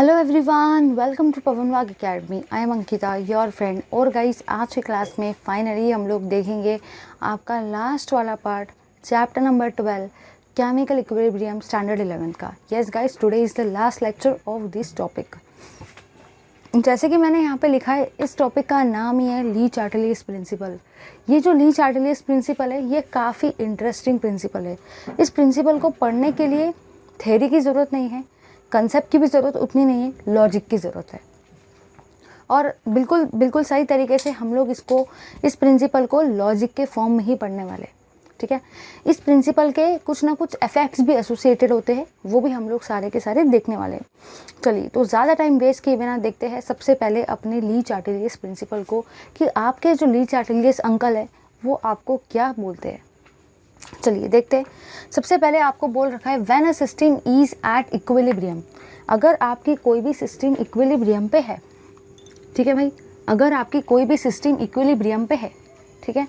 Hello everyone, welcome to पवन वाग academy. I am Ankita, your friend. और guys, आज के क्लास में फाइनली हम लोग देखेंगे आपका लास्ट वाला part, chapter number 12, chemical equilibrium, standard 11 का। Yes guys, today is the last lecture of this topic. जैसे कि मैंने यहाँ पे लिखा है, इस टॉपिक का नाम ही है ली चार्टेलियस प्रिंसिपल। ये जो ली चार्टेलियस प्रिंसिपल है, ये काफ़ी इंटरेस्टिंग प्रिंसिपल है। इस प्रिंसिपल को पढ़ने के लिए थ्योरी की ज़रूरत नहीं है, कंसेप्ट की भी ज़रूरत उतनी नहीं है, लॉजिक की ज़रूरत है। और बिल्कुल सही तरीके से हम लोग इस प्रिंसिपल को लॉजिक के फॉर्म में ही पढ़ने वाले, ठीक है। इस प्रिंसिपल के कुछ ना कुछ इफेक्ट्स भी एसोसिएटेड होते हैं, वो भी हम लोग सारे के सारे देखने वाले हैं। चलिए, तो ज़्यादा टाइम वेस्ट किए बिना देखते हैं सबसे पहले अपने ली चार्टेलियस प्रिंसिपल को, कि आपके जो ली चार्टेलियस अंकल है वो आपको क्या बोलते हैं। चलिए देखते हैं। सबसे पहले आपको बोल रखा है when a system is at equilibrium. अगर आपकी कोई भी सिस्टम इक्विलिब्रियम पे है, ठीक है भाई, अगर आपकी कोई भी सिस्टम इक्विलिब्रियम पे है, ठीक है,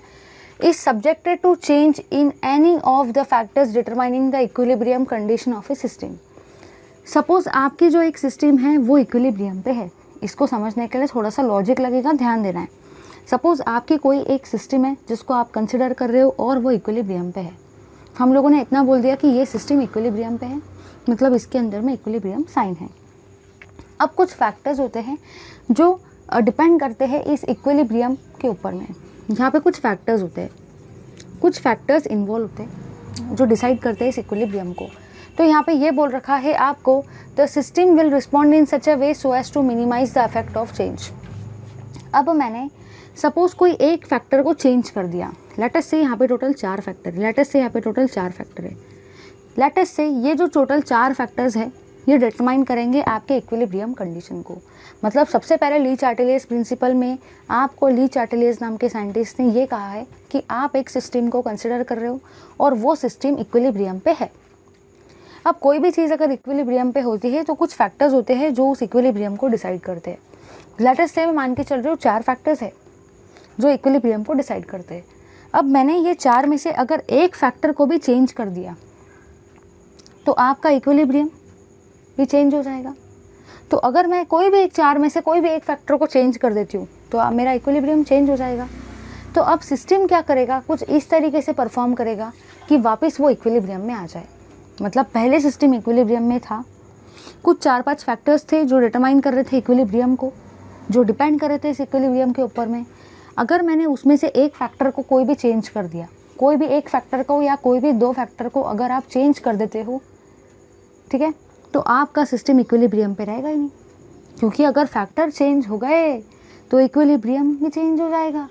is subjected to change in any of the factors determining the equilibrium condition of a system. Suppose आपकी जो एक सिस्टम है वो इक्विलिब्रियम पे है। इसको समझने के लिए थोड़ा सा लॉजिक लगेगा, ध्यान देना है। सपोज़ आपकी कोई एक सिस्टम है जिसको आप कंसिडर कर रहे हो और वो इक्विलिब्रियम पे है। हम लोगों ने इतना बोल दिया कि ये सिस्टम इक्विलिब्रियम पे है, मतलब इसके अंदर में इक्विलिब्रियम साइन है। अब कुछ फैक्टर्स होते हैं जो डिपेंड करते हैं इस इक्विलिब्रियम के ऊपर में। यहाँ पे कुछ फैक्टर्स होते हैं, कुछ फैक्टर्स इन्वॉल्व होते हैं जो डिसाइड करते हैं इस इक्विलिब्रियम को। तो यहाँ पे ये बोल रखा है आपको, the system will respond in such a way so as to minimise the effect of change. अब मैंने सपोज कोई एक फैक्टर को चेंज कर दिया। लेट अस से यहाँ पे टोटल 4 फैक्टर है। लेट अस से ये जो टोटल 4 फैक्टर्स है ये डिटरमाइन करेंगे आपके इक्विलिब्रियम कंडीशन को। मतलब सबसे पहले ली चार्टेलियस प्रिंसिपल में आपको ली चार्टेलियस नाम के साइंटिस्ट ने ये कहा है कि आप एक सिस्टम को कंसिडर कर रहे हो और वो सिस्टम इक्विलिब्रियम पे है। अब कोई भी चीज़ अगर इक्विलिब्रियम पे होती है तो कुछ फैक्टर्स होते हैं जो उस इक्विलिब्रियम को डिसाइड करते हैं। लेट अस से मैं मान के चल रही हूँ 4 फैक्टर्स है जो इक्विलिब्रियम को डिसाइड करते हैं। अब मैंने ये 4 में से अगर एक फैक्टर को भी चेंज कर दिया तो आपका इक्विलिब्रियम भी चेंज हो जाएगा। तो अगर मैं कोई भी 4 में से कोई भी एक फैक्टर को चेंज कर देती हूँ तो मेरा इक्विलिब्रियम चेंज हो जाएगा। तो अब सिस्टम क्या करेगा, कुछ इस तरीके से परफॉर्म करेगा कि वापस वो इक्विलिब्रियम में आ जाए। मतलब पहले सिस्टम इक्विलिब्रियम में था, कुछ 4-5 फैक्टर्स थे जो डिटरमाइन कर रहे थे इक्विलिब्रियम को, जो डिपेंड कर रहे थे इस इक्विलिब्रियम के ऊपर में। अगर मैंने उसमें से एक फैक्टर को कोई भी चेंज कर दिया, कोई भी एक फैक्टर को या कोई भी 2 फैक्टर को अगर आप चेंज कर देते हो, ठीक है, तो आपका सिस्टम इक्विलिब्रियम पे रहेगा ही नहीं। क्योंकि अगर फैक्टर चेंज हो गए तो इक्विलिब्रियम भी चेंज हो जाएगा,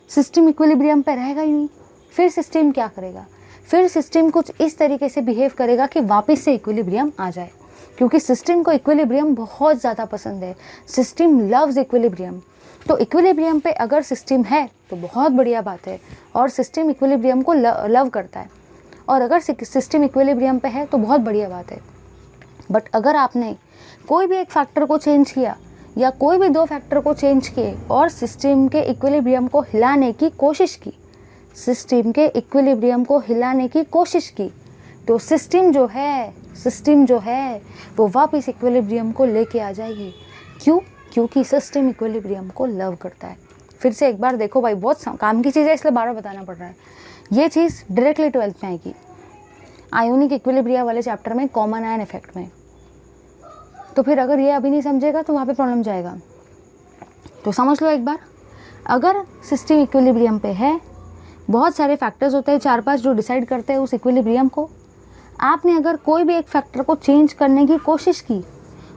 सिस्टम इक्विलिब्रियम पे रहेगा ही नहीं। फिर सिस्टम क्या करेगा, फिर सिस्टम कुछ इस तरीके से बिहेव करेगा कि वापस से इक्विलिब्रियम आ जाए। क्योंकि सिस्टम को इक्विलिब्रियम बहुत ज़्यादा पसंद है, सिस्टम लव्स इक्विलिब्रियम। तो इक्विलिब्रियम पे अगर सिस्टम है तो बहुत बढ़िया बात है, और सिस्टम इक्विलिब्रियम को लव करता है। और अगर सिस्टम इक्विलिब्रियम पे है तो बहुत बढ़िया बात है। बट अगर आपने कोई भी एक फैक्टर को चेंज किया या कोई भी 2 फैक्टर को चेंज किए और सिस्टम के इक्विलिब्रियम को हिलाने की कोशिश की, सिस्टम के इक्विलिब्रियम को हिलाने की कोशिश की, तो सिस्टम जो है वो वापस इक्विलिब्रियम को लेके आ जाएगी। क्यों? क्योंकि सिस्टम इक्विलिब्रियम को लव करता है। फिर से एक बार देखो भाई, बहुत काम की चीज़ है इसलिए बार बार बताना पड़ रहा है। ये चीज़ डायरेक्टली 12th में आएगी, आयोनिक इक्विलिब्रिया वाले चैप्टर में, कॉमन आयन इफेक्ट में। तो फिर अगर ये अभी नहीं समझेगा तो वहाँ पे प्रॉब्लम जाएगा। तो समझ लो एक बार, अगर सिस्टम इक्विलिब्रियम पे है, बहुत सारे फैक्टर्स होते हैं 4-5 जो डिसाइड करते हैं उस इक्विलिब्रियम को। आपने अगर कोई भी एक फैक्टर को चेंज करने की कोशिश की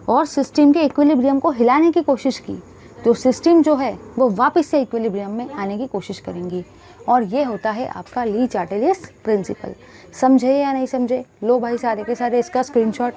और सिस्टम के इक्विलिब्रियम को हिलाने की कोशिश की, तो सिस्टम जो है वो वापस से इक्विलिब्रियम में आने की कोशिश करेंगी। और ये होता है आपका ली चार्टेलियस प्रिंसिपल। समझे या नहीं समझे? लो भाई सारे के सारे इसका स्क्रीनशॉट।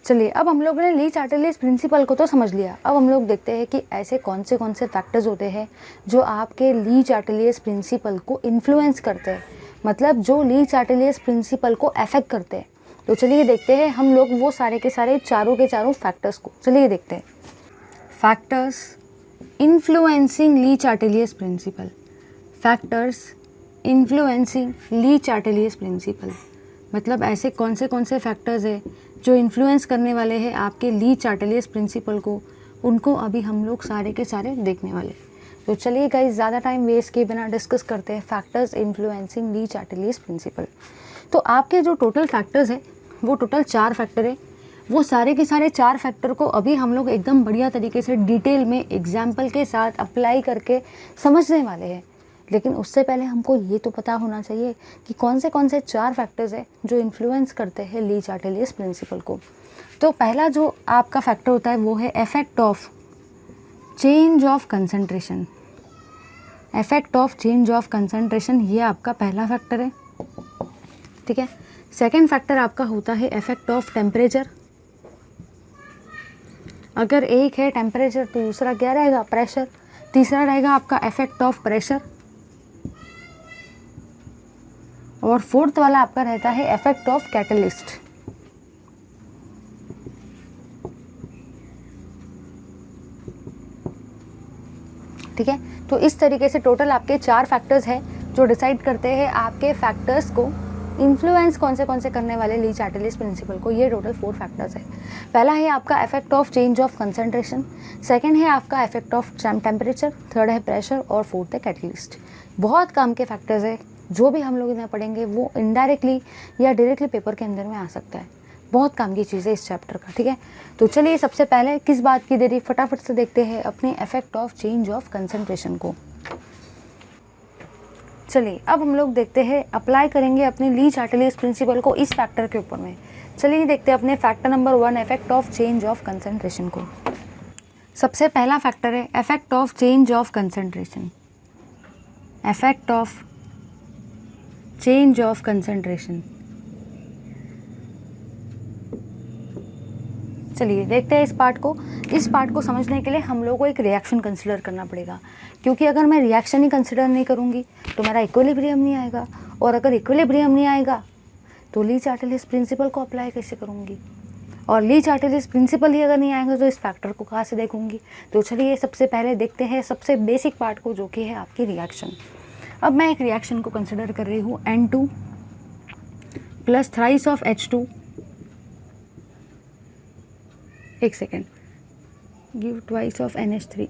चलिए, अब हम लोगों ने ली चार्टेलियस प्रिंसिपल को तो समझ लिया। अब हम लोग देखते हैं कि ऐसे कौन से फैक्टर्स होते हैं जो आपके ली चार्टेलियस प्रिंसिपल को इन्फ्लुएंस करते हैं, मतलब जो ली चार्टेलियस प्रिंसिपल को अफेक्ट करते हैं। तो चलिए देखते हैं हम लोग वो सारे के सारे चारों के चारों फैक्टर्स को। चलिए देखते हैं फैक्टर्स इन्फ्लुएंसिंग ली चार्टेलियस प्रिंसिपल। फैक्टर्स इन्फ्लुएंसिंग ली चार्टेलियस प्रिंसिपल मतलब ऐसे कौन से फैक्टर्स है जो इन्फ्लुएंस करने वाले हैं आपके ली चार्टेलियस प्रिंसिपल को, उनको अभी हम लोग सारे के सारे देखने वाले। तो चलिए गाइस, ज़्यादा टाइम वेस्ट किए बिना डिस्कस करते हैं फैक्टर्स इन्फ्लुएंसिंग ली चार्टेलियस प्रिंसिपल। तो आपके जो टोटल फैक्टर्स है वो टोटल 4 फैक्टर है। वो सारे के सारे 4 फैक्टर को अभी हम लोग एकदम बढ़िया तरीके से डिटेल में एग्जाम्पल के साथ अप्लाई करके समझने वाले हैं। लेकिन उससे पहले हमको ये तो पता होना चाहिए कि कौन से 4 फैक्टर्स है जो इन्फ्लुएंस करते हैं ली चार्टेलियस प्रिंसिपल को। तो पहला जो आपका फैक्टर होता है वो है effect of change of concentration. Effect of change of concentration, ये आपका पहला फैक्टर है, ठीक है। सेकेंड फैक्टर आपका होता है इफेक्ट ऑफ टेम्परेचर। अगर एक है टेम्परेचर तो दूसरा क्या रहेगा, प्रेशर। तीसरा रहेगा आपका इफेक्ट ऑफ प्रेशर, और फोर्थ वाला आपका रहता है इफेक्ट ऑफ कैटलिस्ट। ठीक है, तो इस तरीके से टोटल आपके 4 फैक्टर्स हैं जो डिसाइड करते हैं आपके फैक्टर्स को इन्फ्लुएंस कौन से करने वाले ली चार्टेलियस प्रिंसिपल को। ये टोटल 4 फैक्टर्स है। पहला है आपका effect of change of concentration, second है आपका इफेक्ट ऑफ टेम्परेचर, थर्ड है प्रेशर और फोर्थ है कैटलिस्ट। बहुत काम के फैक्टर्स है, जो भी हम लोग इन्हें पढ़ेंगे वो इनडायरेक्टली या डायरेक्टली पेपर के अंदर में आ सकता है। बहुत काम की चीज़ है इस चैप्टर का, ठीक है। तो चलिए सबसे पहले किस बात की देरी, फटाफट से देखते हैं अपने effect of change of concentration को। चलिए अब हम लोग देखते हैं, अप्लाई करेंगे अपने ली चार्टेलियस प्रिंसिपल को इस फैक्टर के ऊपर में। चलिए देखते हैं अपने factor number 1 effect of change of concentration को। सबसे पहला फैक्टर है effect of change of concentration. Effect of change of concentration. चलिए देखते हैं इस पार्ट को। इस पार्ट को समझने के लिए हम लोग को एक रिएक्शन कंसिडर करना पड़ेगा, क्योंकि अगर मैं रिएक्शन ही कंसिडर नहीं करूँगी तो मेरा इक्विलिब्रियम नहीं आएगा, और अगर इक्विलिब्रियम नहीं आएगा तो ली चार्टेलियस प्रिंसिपल को अप्लाई कैसे करूँगी, और ली चार्टेलियस प्रिंसिपल ही अगर नहीं आएगा तो इस फैक्टर को कहाँ से देखूँगी। तो चलिए सबसे पहले देखते हैं सबसे बेसिक पार्ट को, जो कि है आपकी रिएक्शन। अब मैं एक रिएक्शन को कंसिडर कर रही हूँ N2 plus thrice of H2, एक second, give twice of NH3,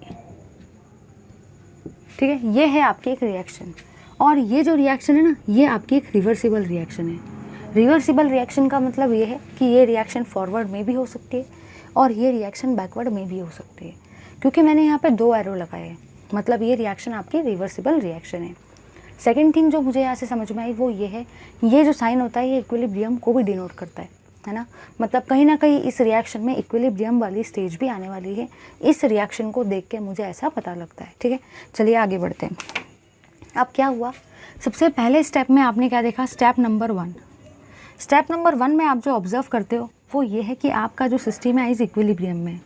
ठीक है। ये है आपकी एक रिएक्शन, और ये जो रिएक्शन है ना, ये आपकी एक रिवर्सिबल रिएक्शन है। रिवर्सिबल रिएक्शन का मतलब ये है कि ये रिएक्शन फॉरवर्ड में भी हो सकती है और ये रिएक्शन बैकवर्ड में भी हो सकती है, क्योंकि मैंने यहाँ पे 2 एरो लगाए हैं, मतलब ये रिएक्शन आपकी रिवर्सिबल रिएक्शन है। सेकेंड थिंग जो मुझे यहाँ से समझ में आई वो ये है, ये जो साइन होता है ये इक्विलिब्रियम को भी डिनोट करता है ना। मतलब कहीं ना कहीं इस रिएक्शन में इक्विलिब्रियम वाली स्टेज भी आने वाली है। इस रिएक्शन को देख के मुझे ऐसा पता लगता है, ठीक है। चलिए आगे बढ़ते हैं। अब क्या हुआ, सबसे पहले स्टेप में आपने क्या देखा, स्टेप नंबर 1। स्टेप नंबर 1 में आप जो ऑब्जर्व करते हो वो ये है कि आपका जो सिस्टम है इज इक्विलिब्रियम में,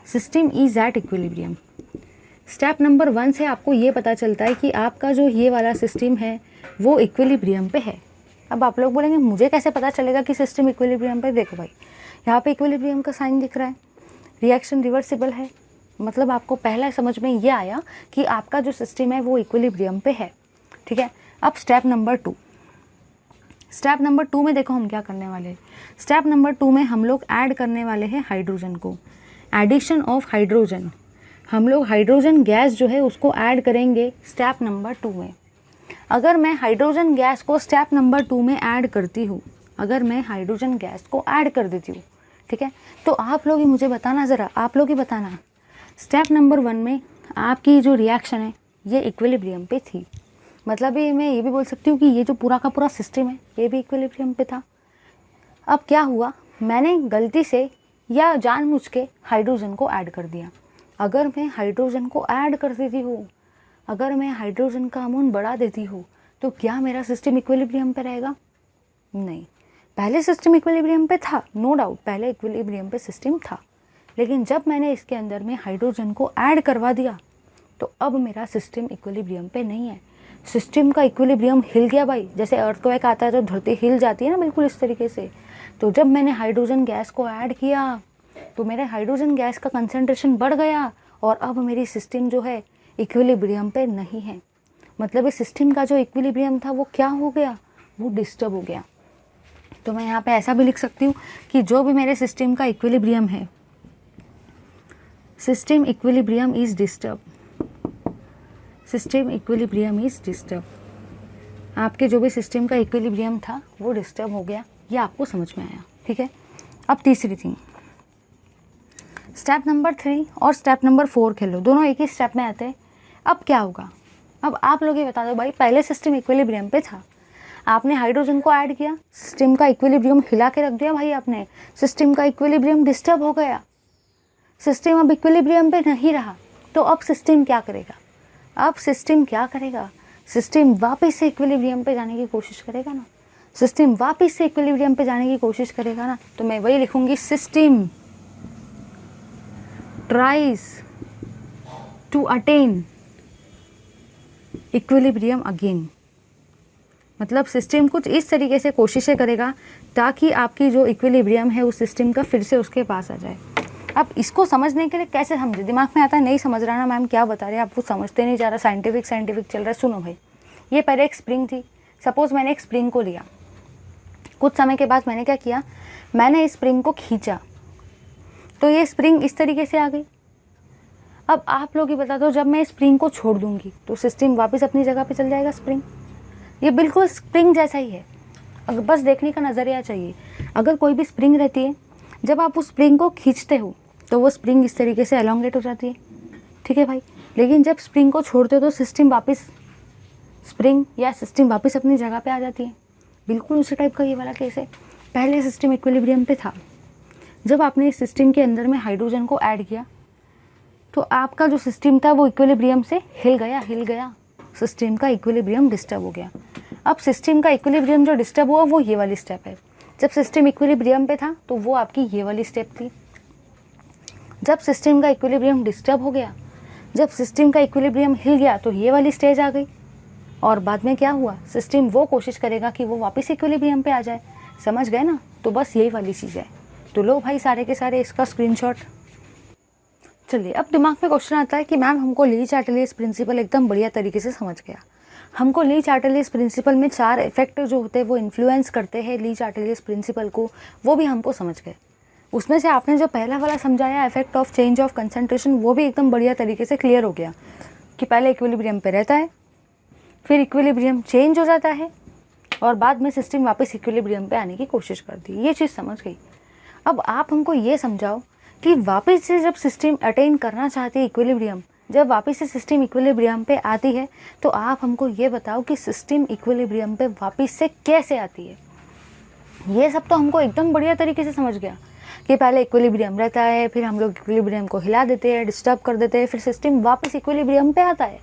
system is at equilibrium. Step number 1 से आपको ये पता चलता है कि आपका जो ये वाला सिस्टम है वो इक्विलिब्रियम पे है। अब आप लोग बोलेंगे मुझे कैसे पता चलेगा कि सिस्टम इक्विलिब्रियम पे। देखो भाई, यहाँ पे इक्विलिब्रियम का साइन दिख रहा है, रिएक्शन रिवर्सिबल है, मतलब आपको पहला समझ में ये आया कि आपका जो सिस्टम है वो इक्विलिब्रियम पे है, ठीक है। अब स्टेप नंबर 2, स्टेप नंबर 2 में देखो हम क्या करने वाले हैं। स्टेप नंबर 2 में हम लोग ऐड करने वाले हैं हाइड्रोजन को, एडिशन ऑफ हाइड्रोजन। हम लोग हाइड्रोजन गैस जो है उसको ऐड करेंगे स्टेप नंबर 2 में। अगर मैं हाइड्रोजन गैस को स्टेप नंबर 2 में ऐड करती हूँ, अगर मैं हाइड्रोजन गैस को ऐड कर देती हूँ, ठीक है, तो आप लोग ही मुझे बताना, ज़रा आप लोग ही बताना, स्टेप नंबर 1 में आपकी जो रिएक्शन है ये इक्विलिब्रियम पे थी। मतलब ये मैं ये भी बोल सकती हूँ कि ये जो पूरा का पूरा सिस्टम है ये भी इक्विलिब्रियम पे था। अब क्या हुआ, मैंने गलती से या जानबूझ के हाइड्रोजन को ऐड कर दिया। अगर मैं हाइड्रोजन को ऐड कर देती हूँ, अगर मैं हाइड्रोजन का अमाउंट बढ़ा देती हूँ, तो क्या मेरा सिस्टम इक्विलिब्रियम पे रहेगा? नहीं, पहले सिस्टम इक्विलिब्रियम पे था, नो डाउट, पहले इक्विलिब्रियम पे सिस्टम था, लेकिन जब मैंने इसके अंदर में हाइड्रोजन को ऐड करवा दिया तो अब मेरा सिस्टम इक्विलिब्रियम पे नहीं है। सिस्टम का इक्विलिब्रियम हिल गया भाई, जैसे अर्थक्वेक आता है तो धरती हिल जाती है ना, बिल्कुल इस तरीके से। तो जब मैंने हाइड्रोजन गैस को ऐड किया तो मेरे हाइड्रोजन गैस का कंसंट्रेशन बढ़ गया, और अब मेरी सिस्टम जो है इक्विलिब्रियम पे नहीं है। मतलब इस सिस्टम का जो इक्विलिब्रियम था वो क्या हो गया, वो डिस्टर्ब हो गया। तो मैं यहाँ पे ऐसा भी लिख सकती हूँ कि जो भी मेरे सिस्टम का इक्विलिब्रियम है, system equilibrium is disturb, system equilibrium is disturb. आपके जो भी सिस्टम का इक्विलिब्रियम था वो डिस्टर्ब हो गया, ये आपको समझ में आया, ठीक है। अब तीसरी थिंग, स्टेप नंबर 3 और स्टेप नंबर 4 खेलो, दोनों एक ही स्टेप में आते हैं। अब क्या होगा, अब आप लोग ये बता दो भाई, पहले सिस्टम इक्विलिब्रियम पे था, आपने हाइड्रोजन को ऐड किया, सिस्टम का इक्विलिब्रियम हिला के रख दिया भाई आपने, सिस्टम का इक्विलिब्रियम डिस्टर्ब हो गया, सिस्टम अब इक्विलिब्रियम पे नहीं रहा, तो अब सिस्टम क्या करेगा, अब सिस्टम क्या करेगा, सिस्टम वापस से इक्विलिब्रियम पे जाने की कोशिश करेगा ना, सिस्टम वापस से इक्विलिब्रियम पे जाने की कोशिश करेगा ना। तो मैं वही लिखूंगी, system tries to attain equilibrium again. मतलब सिस्टम कुछ इस तरीके से कोशिशें करेगा ताकि आपकी जो इक्विलिब्रियम है उस सिस्टम का फिर से उसके पास आ जाए। अब इसको समझने के लिए कैसे समझे, दिमाग में आता है नहीं समझ रहा ना मैम क्या बता रहे हैं, आप वो समझते नहीं जा रहा, साइंटिफिक चल रहा है। सुनो भाई, ये पहले एक स्प्रिंग थी, सपोज़ मैंने एक स्प्रिंग को लिया, कुछ समय के बाद मैंने क्या किया, मैंने इस स्प्रिंग को खींचा, तो ये स्प्रिंग इस तरीके से आ गई। अब आप लोग ही बता दो, जब मैं स्प्रिंग को छोड़ दूंगी तो सिस्टम वापस अपनी जगह पे चल जाएगा स्प्रिंग। ये बिल्कुल स्प्रिंग जैसा ही है, अगर बस देखने का नज़रिया चाहिए। अगर कोई भी स्प्रिंग रहती है, जब आप उस स्प्रिंग को खींचते हो तो वो स्प्रिंग इस तरीके से एलोंगेट हो जाती है, ठीक है भाई। लेकिन जब स्प्रिंग को छोड़ते हो तो सिस्टम वापस, स्प्रिंग या सिस्टम वापस अपनी जगह पे आ जाती है। बिल्कुल उसी टाइप का ये वाला केस है। पहले सिस्टम इक्विलिब्रियम पे था, जब आपने इस सिस्टम के अंदर में हाइड्रोजन को ऐड किया तो आपका जो सिस्टम था वो इक्विलिब्रियम से हिल गया, सिस्टम का इक्विलिब्रियम डिस्टर्ब हो गया। अब सिस्टम का इक्विलिब्रियम जो डिस्टर्ब हुआ वो ये वाली स्टेप है। जब सिस्टम इक्विलिब्रियम पे था तो वो आपकी ये वाली स्टेप थी। जब सिस्टम का इक्विलिब्रियम डिस्टर्ब हो गया, जब सिस्टम का इक्विलिब्रियम हिल गया तो ये वाली स्टेज आ गई। और बाद में क्या हुआ, सिस्टम वो कोशिश करेगा कि वो वापस इक्विलिब्रियम पे आ जाए। समझ गए ना, तो बस यही वाली चीज़ है। तो लो भाई सारे के सारे इसका स्क्रीनशॉट। चलिए, अब दिमाग में क्वेश्चन आता है कि मैम हमको ली चार्टेलियस प्रिंसिपल एकदम बढ़िया तरीके से समझ गया। हमको ली चार्टेलियस प्रिंसिपल में 4 इफेक्ट जो होते हैं वो इन्फ्लुएंस करते हैं ली चार्टेलियस प्रिंसिपल को, वो भी हमको समझ गए। उसमें से आपने जो पहला वाला समझाया effect of change of concentration, वो भी एकदम बढ़िया तरीके से क्लियर हो गया कि पहले इक्विलिब्रियम पे रहता है, फिर इक्विलिब्रियम चेंज हो जाता है और बाद में सिस्टम वापस इक्विलिब्रियम पे आने की कोशिश करती है। ये चीज़ समझ गई। अब आप हमको ये समझाओ कि वापस से जब सिस्टम अटेन करना चाहती है इक्विलिब्रियम, जब वापस से सिस्टम इक्विलिब्रियम पे आती है, तो आप हमको ये बताओ कि सिस्टम इक्विलिब्रियम पे वापस से कैसे आती है। ये सब तो हमको एकदम बढ़िया तरीके से समझ गया कि पहले इक्विलिब्रियम रहता है, फिर हम लोग इक्विलिब्रियम को हिला देते हैं, डिस्टर्ब कर देते हैं, फिर सिस्टम वापस इक्विलिब्रियम पे आता है।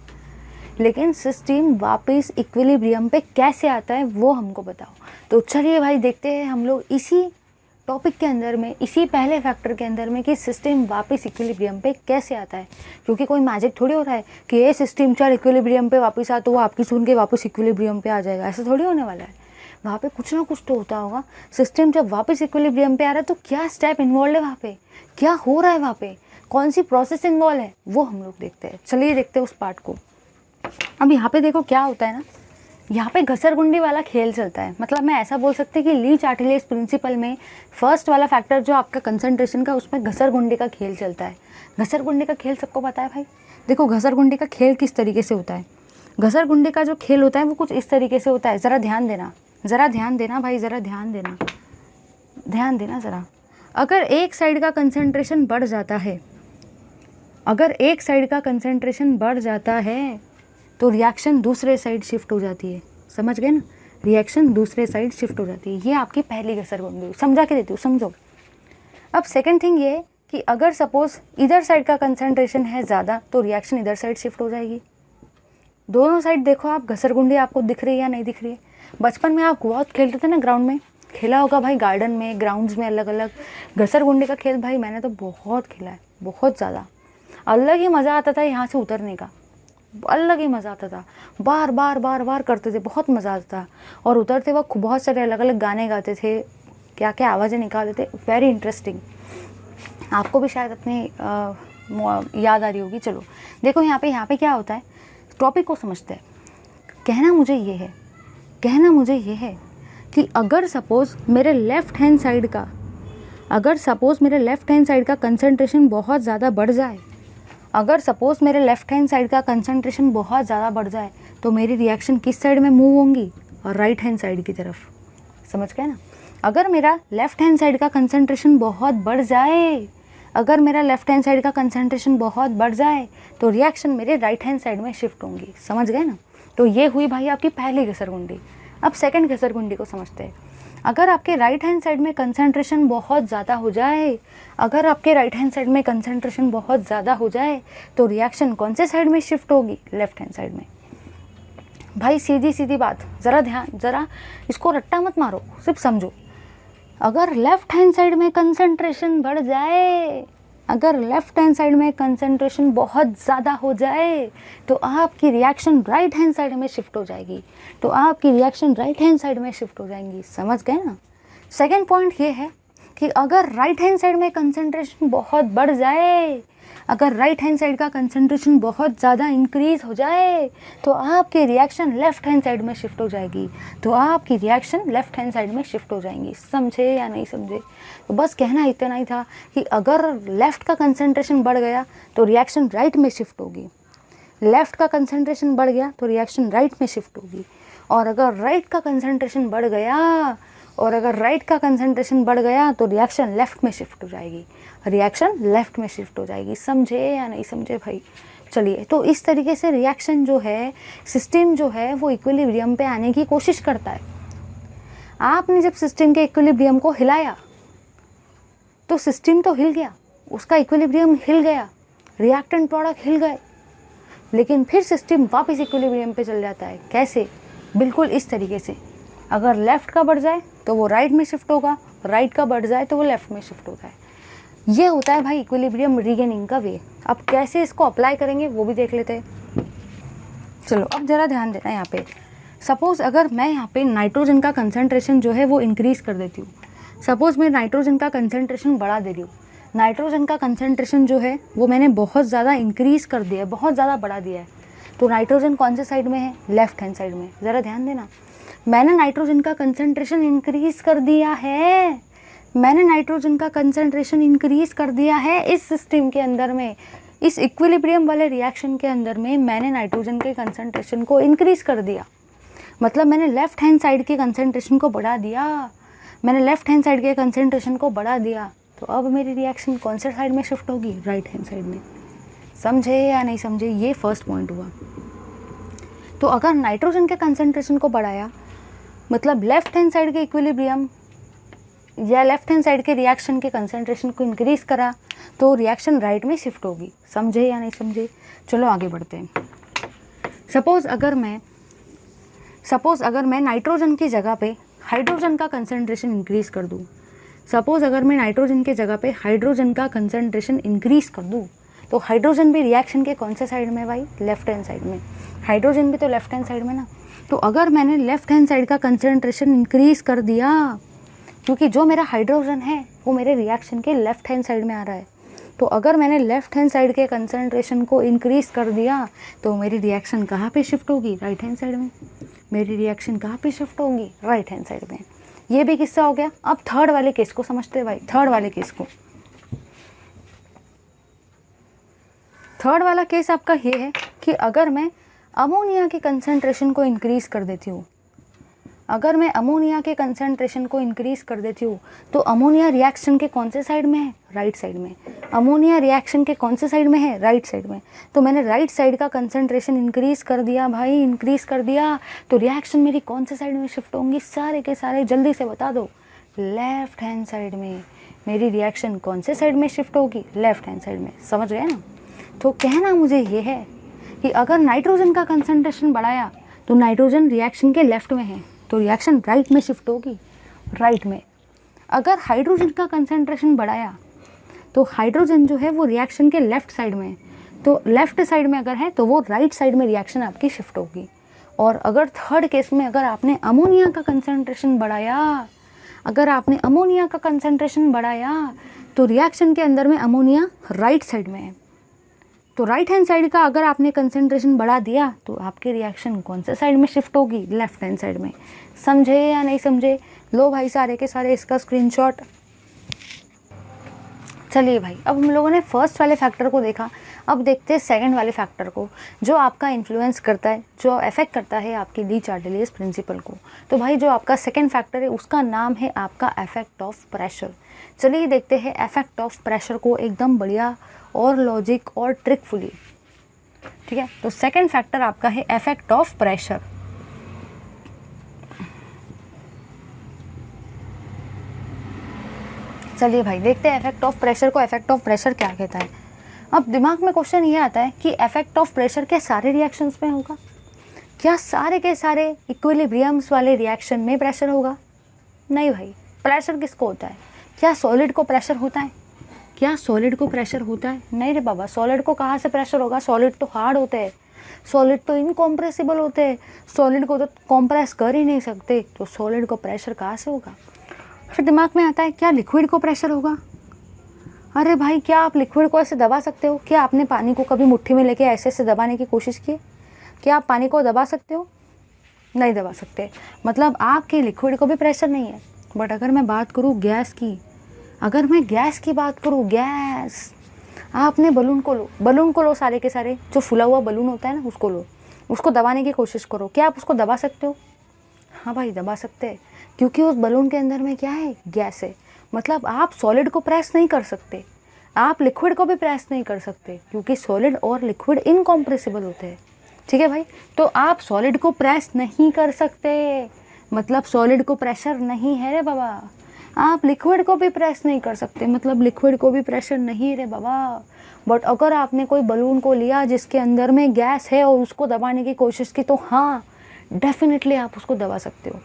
लेकिन सिस्टम वापस इक्विलिब्रियम पे कैसे आता है वो हमको बताओ। तो चलिए भाई देखते हैं हम लोग इसी टॉपिक के अंदर में, इसी पहले फैक्टर के अंदर में कि सिस्टम वापस इक्विलिब्रियम पे कैसे आता है। क्योंकि कोई मैजिक थोड़ी हो रहा है कि ये सिस्टम चल इक्विलिब्रियम पे वापस आ तो वो आपकी सुन के वापस इक्विलिब्रियम पे आ जाएगा, ऐसा थोड़ी होने वाला है। वहाँ पे कुछ ना कुछ तो होता होगा। सिस्टम जब वापस इक्विलिब्रियम पे आ रहा है तो क्या स्टेप इन्वॉल्व है वहाँ पे, क्या हो रहा है वहाँ पे, कौन सी प्रोसेस इन्वॉल्व है, वो हम लोग देखते हैं। चलिए देखते हैं उस पार्ट को। अब यहाँ पे देखो क्या होता है ना, यहाँ पे घसरगुंडी वाला खेल चलता है। मतलब मैं ऐसा बोल सकती कि ली चार्टेलियस प्रिंसिपल में फर्स्ट वाला फैक्टर जो आपका कंसंट्रेशन का, उसमें घसरगुंडी का खेल चलता है। घसरगुंडी का खेल सबको पता है भाई। देखो घसरगुंडी का खेल किस तरीके से होता है। घसरगुंडी का जो खेल होता है वो कुछ इस तरीके से होता है। ज़रा ध्यान देना, ज़रा ध्यान देना भाई, ज़रा ध्यान देना, ध्यान देना ज़रा। अगर एक साइड का कंसंट्रेशन बढ़ जाता है, अगर एक साइड का कंसंट्रेशन बढ़ जाता है तो रिएक्शन दूसरे साइड शिफ्ट हो जाती है। समझ गए ना, रिएक्शन दूसरे साइड शिफ्ट हो जाती है। ये आपकी पहली घसरगुंडी, समझा के देती हूँ, समझो। अब सेकंड थिंग ये कि अगर सपोज इधर साइड का कंसंट्रेशन है ज़्यादा तो रिएक्शन इधर साइड शिफ्ट हो जाएगी। दोनों साइड देखो आप, घसरगुंडी आपको दिख रही है या नहीं दिख रही है। बचपन में आप बहुत खेलते थे ना ग्राउंड में, खेला होगा भाई, गार्डन में, ग्राउंड्स में अलग अलग घसरगुंडी का खेल। भाई मैंने तो बहुत खेला है, बहुत ज़्यादा। अलग ही मज़ा आता था यहाँ से उतरने का, अलग ही मज़ा आता था। बार बार बार बार करते थे, बहुत मज़ा आता था। और उतरते वक्त बहुत सारे अलग अलग गाने गाते थे, क्या क्या आवाज़ें निकालते थे, वेरी इंटरेस्टिंग। आपको भी शायद अपनी याद आ रही होगी। चलो देखो यहाँ पे क्या होता है, टॉपिक को समझते हैं। कहना मुझे ये है कि अगर सपोज़ मेरे लेफ़्ट हैंड साइड का कंसंट्रेशन बहुत ज़्यादा बढ़ जाए, अगर सपोज़ मेरे लेफ़्ट हैंड साइड का कंसंट्रेशन बहुत ज़्यादा बढ़ जाए तो मेरी रिएक्शन किस साइड में मूव होंगी? और राइट हैंड साइड की तरफ। समझ गए ना? अगर मेरा लेफ़्ट हैंड साइड का कंसंट्रेशन बहुत बढ़ जाए, अगर मेरा लेफ़्ट हैंड साइड का कंसंट्रेशन बहुत बढ़ जाए तो रिएक्शन मेरे राइट हैंड साइड में शिफ्ट होंगी। समझ गए ना? तो ये हुई भाई आपकी पहली घसरगुंडी। अब सेकंड घसरगुंडी को समझते हैं। अगर आपके राइट हैंड साइड में कंसंट्रेशन बहुत ज़्यादा हो जाए, अगर आपके राइट हैंड साइड में कंसंट्रेशन बहुत ज़्यादा हो जाए तो रिएक्शन कौन से साइड में शिफ्ट होगी? लेफ़्ट हैंड साइड में। भाई सीधी सीधी बात, ज़रा इसको रट्टा मत मारो, सिर्फ समझो। अगर लेफ़्ट हैंड साइड में कंसंट्रेशन बढ़ जाए, अगर लेफ़्ट हैंड साइड में कंसंट्रेशन बहुत ज़्यादा हो जाए तो आपकी रिएक्शन राइट हैंड साइड में शिफ्ट हो जाएगी, तो आपकी रिएक्शन राइट हैंड साइड में शिफ्ट हो जाएंगी। समझ गए ना? सेकंड पॉइंट ये है कि अगर राइट हैंड साइड में कंसंट्रेशन बहुत बढ़ जाए, अगर राइट हैंड साइड का कंसंट्रेशन बहुत ज़्यादा इंक्रीज़ हो जाए तो आपकी रिएक्शन लेफ़्ट हैंड साइड में शिफ्ट हो जाएगी, तो आपकी रिएक्शन लेफ़्ट हैंड साइड में शिफ्ट हो जाएंगी। समझे या नहीं समझे? तो बस कहना इतना ही था कि अगर लेफ़्ट का कंसंट्रेशन बढ़ गया तो रिएक्शन राइट में शिफ्ट होगी, लेफ़्ट का कंसंट्रेशन बढ़ गया तो रिएक्शन राइट में शिफ्ट होगी, और अगर राइट का कंसंट्रेशन बढ़ गया तो रिएक्शन लेफ़्ट में शिफ्ट हो जाएगी, रिएक्शन लेफ़्ट में शिफ्ट हो जाएगी। समझे या नहीं समझे भाई? चलिए, तो इस तरीके से रिएक्शन जो है, सिस्टम जो है वो इक्विलिब्रियम पे आने की कोशिश करता है। आपने जब सिस्टम के इक्विलिब्रियम को हिलाया तो सिस्टम तो हिल गया, उसका इक्विलिब्रियम हिल गया, रिएक्टेंट प्रोडक्ट हिल गए, लेकिन फिर सिस्टम वापस इक्विलिब्रियम पे चल जाता है। कैसे? बिल्कुल इस तरीके से। अगर लेफ़्ट का बढ़ जाए तो वो राइट में शिफ्ट होगा, राइट का बढ़ जाए तो वो लेफ़्ट में शिफ्ट होता है। ये होता है भाई इक्विलिब्रियम रीगेनिंग का वे। अब कैसे इसको अप्लाई करेंगे वो भी देख लेते हैं। चलो अब ज़रा ध्यान देना यहाँ पे। सपोज़ अगर मैं यहाँ पे नाइट्रोजन का कंसंट्रेशन जो है वो इंक्रीज़ कर देती हूँ, सपोज़ मैं नाइट्रोजन का कंसंट्रेशन बढ़ा दे रही हूँ, नाइट्रोजन का कंसंट्रेशन जो है वो मैंने बहुत ज़्यादा इंक्रीज़ कर दिया है, बहुत ज़्यादा बढ़ा दिया है, तो नाइट्रोजन कौन से साइड में है? लेफ़्ट हैंड साइड में। ज़रा ध्यान देना, मैंने नाइट्रोजन का कंसंट्रेशन इंक्रीज़ कर दिया है, मैंने नाइट्रोजन का कंसंट्रेशन इंक्रीज़ कर दिया है इस सिस्टम के अंदर में, इस इक्विलिब्रियम वाले रिएक्शन के अंदर में मैंने नाइट्रोजन के कंसंट्रेशन को इंक्रीज़ कर दिया। मतलब मैंने लेफ़्ट हैंड साइड के कंसंट्रेशन को बढ़ा दिया, मैंने लेफ़्ट हैंड साइड के कंसंट्रेशन को बढ़ा दिया, तो अब मेरी रिएक्शन कौन से साइड में शिफ्ट होगी? राइट हैंड साइड में। समझे या नहीं समझे? ये फर्स्ट पॉइंट हुआ। तो अगर नाइट्रोजन के कंसंट्रेशन को बढ़ाया, मतलब लेफ़्ट हैंड साइड के इक्विलिब्रियम या लेफ़्ट हैंड साइड के रिएक्शन के कंसंट्रेशन को इंक्रीज़ करा, तो रिएक्शन राइट में शिफ्ट होगी। समझे या नहीं समझे? चलो आगे बढ़ते हैं। सपोज़ अगर मैं नाइट्रोजन की जगह पे हाइड्रोजन का कंसंट्रेशन इंक्रीज़ कर दूँ, सपोज़ अगर मैं नाइट्रोजन की जगह पे हाइड्रोजन का कंसंट्रेशन इंक्रीज़ कर दूँ, तो हाइड्रोजन भी रिएक्शन के कौन से साइड में भाई? लेफ़्ट हैंड साइड में। हाइड्रोजन भी तो लेफ़्ट हैंड साइड में ना। तो अगर मैंने लेफ़्ट हैंड साइड का कंसंट्रेशन इंक्रीज़ कर दिया, क्योंकि जो मेरा हाइड्रोजन है वो मेरे रिएक्शन के लेफ़्ट हैंड साइड में आ रहा है, तो अगर मैंने लेफ़्ट हैंड साइड के कंसंट्रेशन को इंक्रीज़ कर दिया तो मेरी रिएक्शन कहाँ पे शिफ्ट होगी? राइट हैंड साइड में। मेरी रिएक्शन कहाँ पे शिफ्ट होगी? राइट हैंड साइड में। ये भी किस्सा हो गया। अब थर्ड वाले केस को समझते हैं भाई। थर्ड वाला केस आपका ये है कि अगर मैं अमोनिया के कंसंट्रेशन को इंक्रीज़ कर देती हूँ, अगर मैं अमोनिया के कंसंट्रेशन को इंक्रीज़ कर देती हूँ तो अमोनिया रिएक्शन के कौन से साइड में है? राइट साइड में। अमोनिया रिएक्शन के कौन से साइड में है? राइट साइड में। तो मैंने राइट साइड का कंसंट्रेशन इंक्रीज़ कर दिया भाई, इंक्रीज़ कर दिया, तो रिएक्शन मेरी कौन से साइड में शिफ्ट होंगी? सारे के सारे जल्दी से बता दो। लेफ़्ट हैंड साइड में। मेरी रिएक्शन कौन से साइड में शिफ्ट होगी? लेफ़्ट हैंड साइड में। समझ गए ना? तो कहना मुझे ये है कि अगर नाइट्रोजन का कंसंट्रेशन बढ़ाया तो नाइट्रोजन रिएक्शन के लेफ़्ट में है, तो रिएक्शन राइट में शिफ्ट होगी, राइट में। अगर हाइड्रोजन का कंसंट्रेशन बढ़ाया तो हाइड्रोजन जो है वो रिएक्शन के लेफ़्ट साइड में, तो लेफ़्ट साइड में अगर है तो वो राइट साइड में रिएक्शन आपकी शिफ्ट होगी। और अगर थर्ड केस में अगर आपने अमोनिया का कंसंट्रेशन बढ़ाया, अगर आपने अमोनिया का कंसंट्रेशन बढ़ाया तो रिएक्शन के अंदर में अमोनिया राइट साइड में है, तो राइट हैंड साइड का अगर आपने कंसंट्रेशन बढ़ा दिया तो आपकी रिएक्शन कौन से साइड में शिफ्ट होगी? लेफ्ट हैंड साइड में। समझे या नहीं समझे? लो भाई सारे के सारे इसका स्क्रीनशॉट। चलिए भाई, अब हम लोगों ने फर्स्ट वाले फैक्टर को देखा, अब देखते हैं सेकंड वाले फैक्टर को, जो आपका इन्फ्लुएंस करता है, जो अफेक्ट करता है आपकी डी चार्टेलियस प्रिंसिपल को। तो भाई जो आपका सेकंड फैक्टर है उसका नाम है आपका इफेक्ट ऑफ प्रेशर। चलिए देखते हैं इफेक्ट ऑफ प्रेशर को एकदम बढ़िया और लॉजिक और ट्रिकफुली। ठीक है, तो सेकंड फैक्टर आपका है इफेक्ट ऑफ प्रेशर। चलिए भाई देखते हैं इफेक्ट ऑफ प्रेशर को। इफेक्ट ऑफ प्रेशर क्या कहता है? अब दिमाग में क्वेश्चन ये आता है कि इफेक्ट ऑफ प्रेशर क्या सारे रिएक्शंस में होगा? क्या सारे के सारे इक्विलिब्रियम्स वाले रिएक्शन में प्रेशर होगा? नहीं भाई। प्रेशर किसको होता है? क्या सॉलिड को प्रेशर होता है? क्या सॉलिड को प्रेशर होता है? नहीं रे बाबा, सॉलिड को कहाँ से प्रेशर होगा? सॉलिड तो हार्ड होते हैं, सॉलिड तो इनकॉम्प्रेसिबल होते हैं, सॉलिड को तो कॉम्प्रेस कर ही नहीं सकते, तो सॉलिड को प्रेशर कहाँ से होगा? फिर दिमाग में आता है क्या लिक्विड को प्रेशर होगा? अरे भाई, क्या आप लिक्विड को ऐसे दबा सकते हो? क्या आपने पानी को कभी मुट्ठी में लेके ऐसे ऐसे दबाने की कोशिश की? क्या आप पानी को दबा सकते हो? नहीं दबा सकते। मतलब आपके लिक्विड को भी प्रेशर नहीं है। बट अगर मैं बात करूँ गैस की, अगर मैं गैस की बात करूँ, गैस, आपने बलून को लो सारे के सारे, जो फुला हुआ बलून होता है ना उसको लो, उसको दबाने की कोशिश करो। क्या आप उसको दबा सकते हो? हाँ भाई दबा सकते हैं, क्योंकि उस बलून के अंदर में क्या है? गैस है। मतलब आप सॉलिड को प्रेस नहीं कर सकते, आप लिक्विड को भी प्रेस नहीं कर सकते, क्योंकि सॉलिड और लिक्विड इनकॉम्प्रेसिबल होते हैं। ठीक है भाई, तो आप सॉलिड को प्रेस नहीं कर सकते, मतलब सॉलिड को प्रेशर नहीं है रे बाबा। आप लिक्विड को भी प्रेस नहीं कर सकते, मतलब लिक्विड को भी प्रेशर नहीं रे बाबा। बट अगर आपने कोई बलून को लिया जिसके अंदर में गैस है और उसको दबाने की कोशिश की, तो हाँ डेफिनेटली आप उसको दबा सकते हो,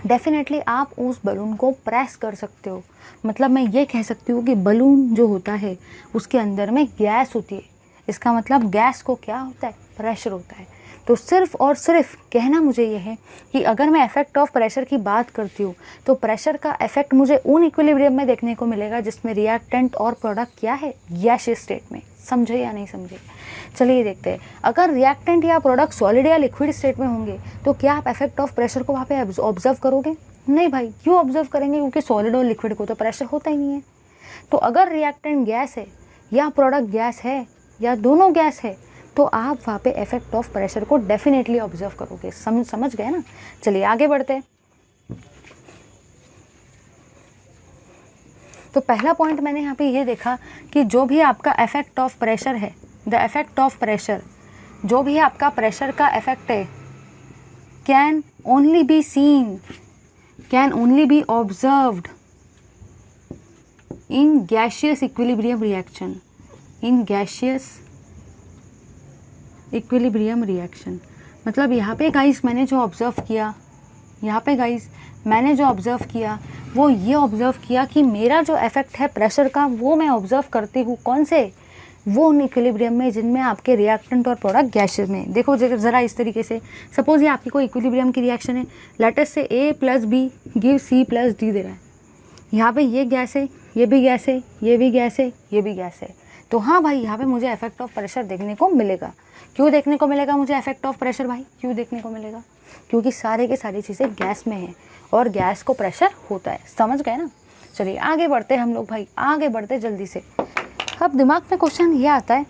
डेफिनेटली आप उस बलून को प्रेस कर सकते हो। मतलब मैं ये कह सकती हूँ कि बलून जो होता है उसके अंदर में गैस होती है, इसका मतलब गैस को क्या होता है? प्रेशर होता है। तो सिर्फ और सिर्फ कहना मुझे ये है कि अगर मैं इफेक्ट ऑफ प्रेशर की बात करती हूँ तो प्रेशर का इफेक्ट मुझे उन इक्विलिब्रियम में देखने को मिलेगा जिसमें रिएक्टेंट और प्रोडक्ट क्या है? गैसियस स्टेट में। समझे या नहीं समझे? चलिए देखते हैं, अगर रिएक्टेंट या प्रोडक्ट सॉलिड या लिक्विड स्टेट में होंगे तो क्या आप इफेक्ट ऑफ प्रेशर को वहाँ पे ऑब्जर्व करोगे? नहीं भाई। क्यों ऑब्जर्व करेंगे? क्योंकि सॉलिड और लिक्विड को तो प्रेशर होता ही नहीं है। तो अगर रिएक्टेंट गैस है या प्रोडक्ट गैस है या दोनों गैस है तो आप वहाँ पे इफेक्ट ऑफ प्रेशर को डेफिनेटली ऑब्जर्व करोगे। समझ गए ना? चलिए आगे बढ़ते हैं। तो पहला पॉइंट मैंने यहाँ पे ये देखा कि जो भी आपका इफेक्ट ऑफ प्रेशर है, द इफेक्ट ऑफ प्रेशर, जो भी आपका प्रेशर का इफेक्ट है, can only be seen, can only B observed in gaseous equilibrium reaction, in gaseous equilibrium reaction. मतलब यहाँ पे गाइस मैंने जो ऑब्ज़र्व किया, यहाँ पे गाइस मैंने जो ऑब्ज़र्व किया वो ये ऑब्ज़र्व किया कि मेरा जो इफेक्ट है प्रेशर का वो मैं ऑब्ज़र्व करती हूँ कौन से? वो उन इक्विलिब्रियम में जिनमें आपके रिएक्टेंट और प्रोडक्ट गैसेस में। देखो ज़रा इस तरीके से, सपोज़ ये आपकी कोई इक्विलिब्रियम की रिएक्शन है, लेट अस से A + B give C + D दे रहा है। यहाँ पे ये गैस है, ये भी गैस है, ये भी गैस है, ये भी गैस है। तो हाँ भाई, यहाँ पे मुझे इफेक्ट ऑफ प्रेशर देखने को मिलेगा। क्यों देखने को मिलेगा मुझे इफेक्ट ऑफ प्रेशर भाई? क्यों देखने को मिलेगा? क्योंकि सारे के सारी चीज़ें गैस में हैं और गैस को प्रेशर होता है। समझ गए ना? चलिए आगे बढ़ते हैं हम लोग भाई, आगे बढ़ते जल्दी से। अब दिमाग में क्वेश्चन ये आता है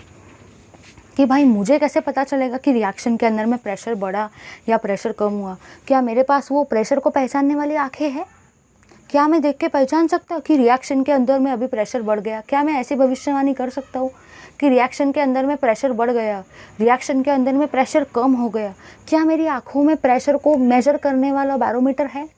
कि भाई मुझे कैसे पता चलेगा कि रिएक्शन के अंदर में प्रेशर बढ़ा या प्रेशर कम हुआ? क्या मेरे पास वो प्रेशर को पहचानने वाली आँखें हैं? क्या मैं देख के पहचान सकता हूँ कि रिएक्शन के अंदर में अभी प्रेशर बढ़ गया? क्या मैं ऐसी भविष्यवाणी कर सकता हूँ कि रिएक्शन के अंदर में प्रेशर बढ़ गया, रिएक्शन के अंदर में प्रेशर कम हो गया? क्या मेरी आँखों में प्रेशर को मेजर करने वाला बैरोमीटर है?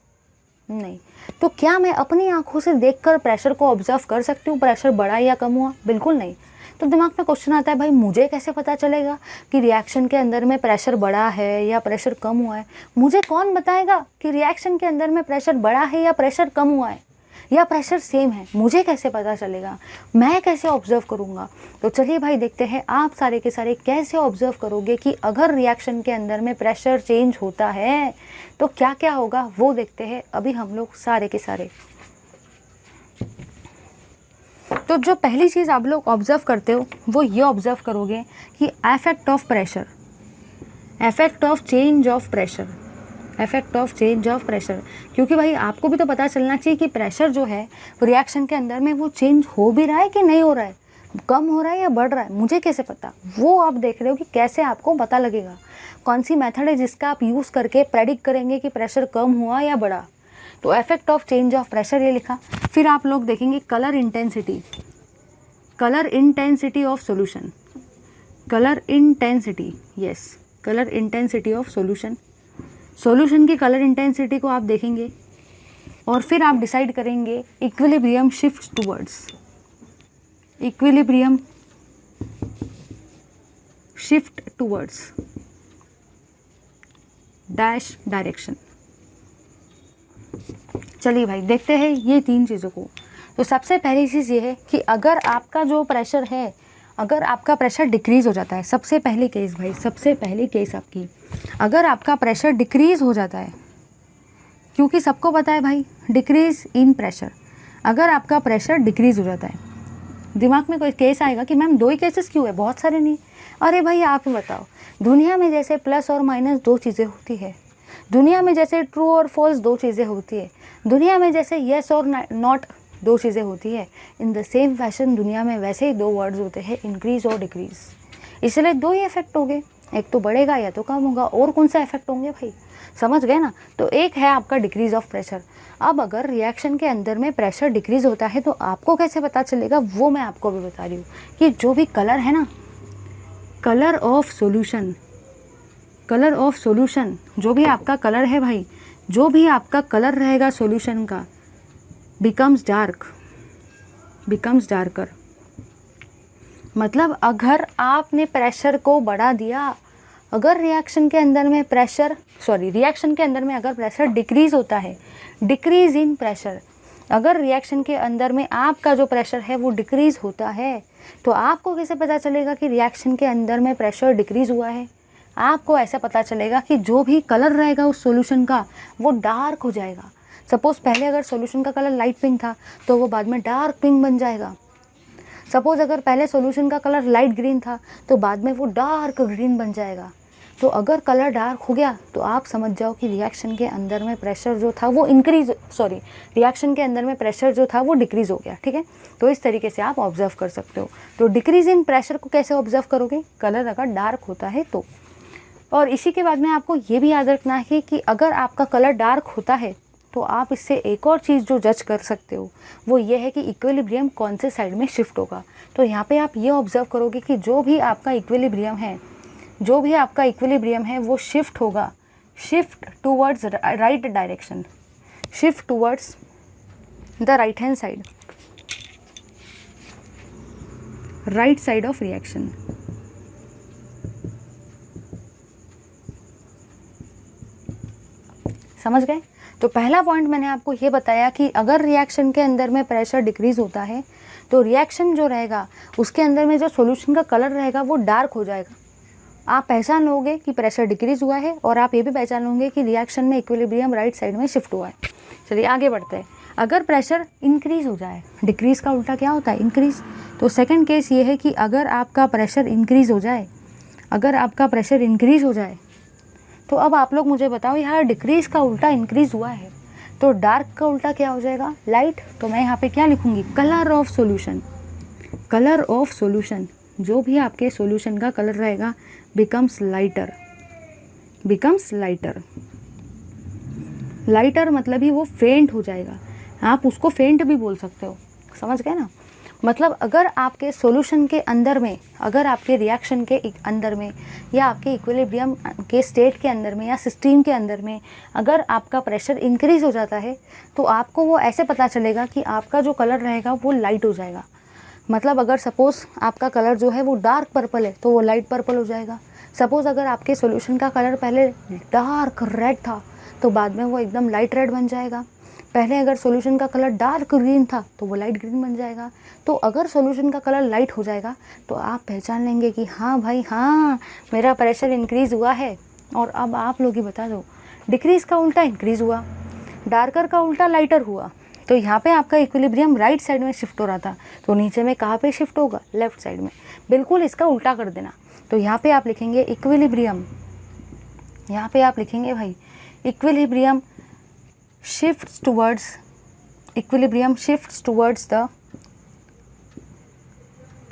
नहीं। तो क्या मैं अपनी आँखों से देखकर प्रेशर को ऑब्जर्व कर सकती हूँ प्रेशर बढ़ा या कम हुआ? बिल्कुल नहीं। तो दिमाग में क्वेश्चन आता है भाई मुझे कैसे पता चलेगा कि रिएक्शन के अंदर में प्रेशर बढ़ा है या प्रेशर कम हुआ है? मुझे कौन बताएगा कि रिएक्शन के अंदर में प्रेशर बढ़ा है या प्रेशर कम हुआ है या प्रेशर सेम है? मुझे कैसे पता चलेगा? मैं कैसे ऑब्जर्व करूँगा? तो चलिए भाई देखते हैं आप सारे के सारे कैसे ऑब्जर्व करोगे कि अगर रिएक्शन के अंदर में प्रेशर चेंज होता है तो क्या क्या होगा, वो देखते हैं अभी हम लोग सारे के सारे। तो जो पहली चीज़ आप लोग ऑब्ज़र्व करते हो वो ये ऑब्ज़र्व करोगे कि effect of pressure, effect of change of pressure, effect of change of pressure. क्योंकि भाई आपको भी तो पता चलना चाहिए कि प्रेशर जो है रिएक्शन के अंदर में वो चेंज हो भी रहा है कि नहीं हो रहा है, कम हो रहा है या बढ़ रहा है, मुझे कैसे पता? वो आप देख रहे हो कि कैसे आपको पता लगेगा, कौन सी मेथड है जिसका आप यूज़ करके प्रेडिक्ट करेंगे कि प्रेशर कम हुआ या बढ़ा। तो effect of change of pressure ये लिखा। फिर आप लोग देखेंगे colour intensity, colour intensity of solution, colour intensity, yes, colour intensity of solution. Solution की कलर इंटेंसिटी को आप देखेंगे और फिर आप डिसाइड करेंगे equilibrium shift towards, equilibrium shift towards dash direction. चलिए भाई देखते हैं ये तीन चीज़ों को। तो सबसे पहली चीज़ ये है कि अगर आपका जो प्रेशर है, अगर आपका प्रेशर डिक्रीज़ हो जाता है, सबसे पहली केस भाई, सबसे पहली केस आपकी, अगर आपका प्रेशर डिक्रीज़ हो जाता है, क्योंकि सबको पता है भाई डिक्रीज़ इन प्रेशर, अगर आपका प्रेशर डिक्रीज़ हो जाता है, दिमाग में कोई केस आएगा कि मैम 2 ही केसेस क्यों है, बहुत सारे नहीं। अरे भाई आप ही बताओ, दुनिया में जैसे प्लस और माइनस 2 चीज़ें होती है, दुनिया में जैसे ट्रू और फॉल्स 2 चीज़ें होती है, दुनिया में जैसे येस और नॉट 2 चीज़ें होती है, इन द सेम फैशन दुनिया में वैसे ही 2 वर्ड्स होते हैं, इंक्रीज़ और डिक्रीज़। इसलिए 2 ही इफेक्ट होंगे, एक तो बढ़ेगा या तो कम होगा, और कौन सा इफेक्ट होंगे भाई, समझ गए ना। तो एक है आपका डिक्रीज़ ऑफ प्रेशर। अब अगर रिएक्शन के अंदर में प्रेशर डिक्रीज़ होता है तो आपको कैसे पता चलेगा, वो मैं आपको भी बता रही हूँ कि जो भी कलर है ना, colour of solution, colour of solution, जो भी आपका कलर है भाई, जो भी आपका कलर रहेगा सॉल्यूशन का, बिकम्स डार्क, बिकम्स डार्कर। मतलब अगर आपने प्रेशर को बढ़ा दिया, अगर रिएक्शन के अंदर में प्रेशर, सॉरी, रिएक्शन के अंदर में अगर प्रेशर डिक्रीज़ होता है, डिक्रीज़ इन प्रेशर, अगर रिएक्शन के अंदर में आपका जो प्रेशर है वो डिक्रीज़ होता है, तो आपको कैसे पता चलेगा कि रिएक्शन के अंदर में प्रेशर डिक्रीज़ हुआ है? आपको ऐसा पता चलेगा कि जो भी कलर रहेगा उस सॉल्यूशन का वो डार्क हो जाएगा। सपोज़ पहले अगर सॉल्यूशन का कलर लाइट पिंक था तो वो बाद में डार्क पिंक बन जाएगा। सपोज़ अगर पहले सॉल्यूशन का कलर लाइट ग्रीन था तो बाद में वो डार्क ग्रीन बन जाएगा। तो अगर कलर डार्क हो गया तो आप समझ जाओ कि रिएक्शन के अंदर में प्रेशर जो था वो रिएक्शन के अंदर में प्रेशर जो था वो डिक्रीज़ हो गया। ठीक है, तो इस तरीके से आप ऑब्जर्व कर सकते हो। तो डिक्रीज़ इन प्रेशर को कैसे ऑब्जर्व करोगे, कलर अगर डार्क होता है तो। और इसी के बाद में आपको ये भी याद रखना है कि अगर आपका कलर डार्क होता है तो आप इससे एक और चीज़ जो जज कर सकते हो वो ये है कि इक्विलिब्रियम कौन से साइड में शिफ्ट होगा। तो यहाँ पे आप ये ऑब्जर्व करोगे कि जो भी आपका इक्विलिब्रियम है, जो भी आपका इक्विलिब्रियम है वो शिफ्ट होगा, shift towards right direction, shift towards the right hand side, right side of reaction. समझ गए? तो पहला पॉइंट मैंने आपको ये बताया कि अगर रिएक्शन के अंदर में प्रेशर डिक्रीज़ होता है तो रिएक्शन जो रहेगा उसके अंदर में जो सॉल्यूशन का कलर रहेगा वो डार्क हो जाएगा। आप पहचान लोगे कि प्रेशर डिक्रीज़ हुआ है और आप ये भी पहचान लोगे कि रिएक्शन में इक्विलिब्रियम राइट साइड में शिफ्ट हुआ है। चलिए आगे बढ़ते हैं। अगर प्रेशर इंक्रीज़ हो जाए, डिक्रीज़ का उल्टा क्या होता है, इंक्रीज़। तो सेकंड केस ये है कि अगर आपका प्रेशर इंक्रीज़ हो जाए, अगर आपका प्रेशर इंक्रीज़ हो जाए तो अब आप लोग मुझे बताओ यार, डिक्रीज़ का उल्टा इंक्रीज़ हुआ है तो डार्क का उल्टा क्या हो जाएगा, लाइट। तो मैं यहाँ पे क्या लिखूँगी, colour of solution, colour of solution, जो भी आपके सॉल्यूशन का कलर रहेगा becomes lighter, becomes lighter. Lighter मतलब ही वो फेंट हो जाएगा, आप उसको फेंट भी बोल सकते हो। समझ गए ना? मतलब अगर आपके सॉल्यूशन के अंदर में, अगर आपके रिएक्शन के अंदर में या आपके इक्विलिब्रियम के स्टेट के अंदर में या सिस्टम के अंदर में अगर आपका प्रेशर इंक्रीज़ हो जाता है तो आपको वो ऐसे पता चलेगा कि आपका जो कलर रहेगा वो लाइट हो जाएगा। मतलब अगर सपोज़ आपका कलर जो है वो डार्क पर्पल है तो वो लाइट पर्पल हो जाएगा। सपोज़ अगर आपके सॉल्यूशन का कलर पहले डार्क रेड था तो बाद में वो एकदम लाइट रेड बन जाएगा। पहले अगर सॉल्यूशन का कलर डार्क ग्रीन था तो वो लाइट ग्रीन बन जाएगा। तो अगर सॉल्यूशन का कलर लाइट हो जाएगा तो आप पहचान लेंगे कि हाँ भाई हाँ, मेरा प्रेशर इंक्रीज़ हुआ है। और अब आप लोग ही बता दो, डिक्रीज़ का उल्टा इंक्रीज़ हुआ, डार्कर का उल्टा लाइटर हुआ, तो यहाँ पे आपका इक्विलिब्रियम राइट साइड में शिफ्ट हो रहा था, तो नीचे में कहाँ पे शिफ्ट होगा, लेफ्ट साइड में। बिल्कुल इसका उल्टा कर देना। तो यहाँ पे आप लिखेंगे इक्विलिब्रियम, यहाँ पे आप लिखेंगे भाई equilibrium shifts towards the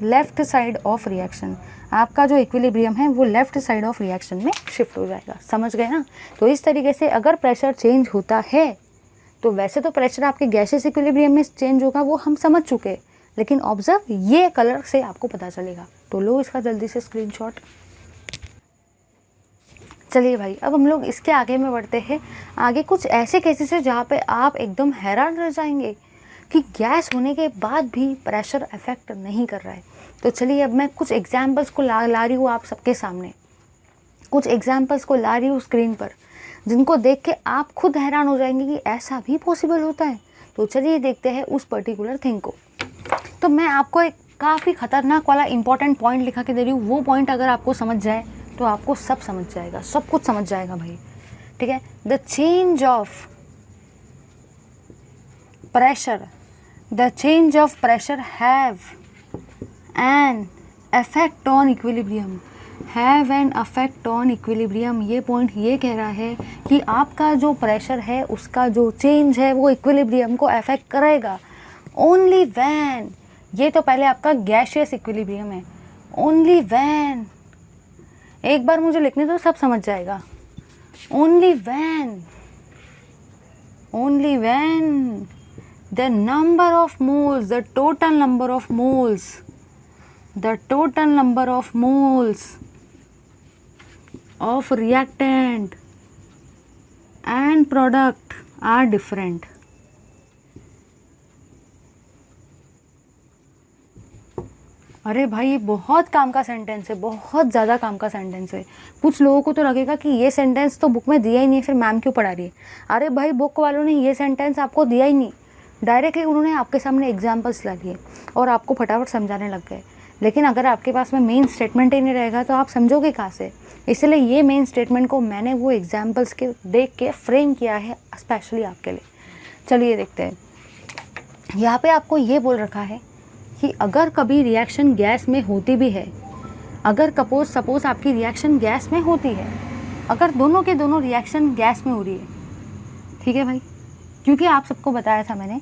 left side of reaction. आपका जो इक्विलिब्रियम है वो लेफ्ट साइड ऑफ रिएक्शन में शिफ्ट हो जाएगा। समझ गए ना। तो इस तरीके से अगर प्रेशर चेंज होता है, तो वैसे तो प्रेशर आपके गैसियस इक्विलिब्रियम में चेंज होगा, वो हम समझ चुके हैं, लेकिन ऑब्जर्व ये कलर से आपको पता चलेगा। तो लो इसका जल्दी से स्क्रीनशॉट। चलिए भाई, अब हम लोग इसके आगे में बढ़ते हैं। आगे कुछ ऐसे केसेस है जहाँ पे आप एकदम हैरान रह जाएंगे कि गैस होने के बाद भी प्रेशर अफेक्ट नहीं कर रहा है। तो चलिए अब मैं कुछ एग्जाम्पल्स को ला रही हूँ आप सबके सामने, कुछ एग्जाम्पल्स को ला रही हूँ स्क्रीन पर, जिनको देख के आप खुद हैरान हो जाएंगे कि ऐसा भी पॉसिबल होता है। तो चलिए देखते हैं उस पर्टिकुलर थिंग को। तो मैं आपको एक काफ़ी खतरनाक वाला इंपॉर्टेंट पॉइंट लिखा के दे रही हूँ। वो पॉइंट अगर आपको समझ जाए तो आपको सब समझ जाएगा, सब कुछ समझ जाएगा भाई। ठीक है। The change of pressure have an affect on equilibrium. ये पॉइंट ये कह रहा है कि आपका जो प्रेशर है उसका जो चेंज है वो इक्विलिब्रियम को अफेक्ट करेगा। ओनली व्हेन, ये तो पहले आपका गैसियस इक्विलिब्रियम है। ओनली व्हेन, एक बार मुझे लिखने दो, सब समझ जाएगा। Only when the number of moles, the total number of moles of reactant and product are different. अरे भाई ये बहुत काम का सेंटेंस है, बहुत ज़्यादा काम का सेंटेंस है। कुछ लोगों को तो लगेगा कि ये सेंटेंस तो बुक में दिया ही नहीं, फिर मैम क्यों पढ़ा रही है। अरे भाई बुक वालों ने ये सेंटेंस आपको दिया ही नहीं, डायरेक्टली उन्होंने आपके सामने एग्जाम्पल्स ला लिए और आपको फटाफट समझाने लग गए। लेकिन अगर आपके पास में मेन स्टेटमेंट ही नहीं रहेगा तो आप समझोगे कहाँ से। इसलिए ये मेन स्टेटमेंट को मैंने वो एग्जाम्पल्स के देख के फ्रेम किया है स्पेशली आपके लिए। चलिए देखते हैं। यहाँ पे आपको ये बोल रखा है कि अगर कभी रिएक्शन गैस में होती भी है, अगर सपोज आपकी रिएक्शन गैस में होती है, अगर दोनों के दोनों रिएक्शन गैस में हो रही है, ठीक है भाई, क्योंकि आप सबको बताया था मैंने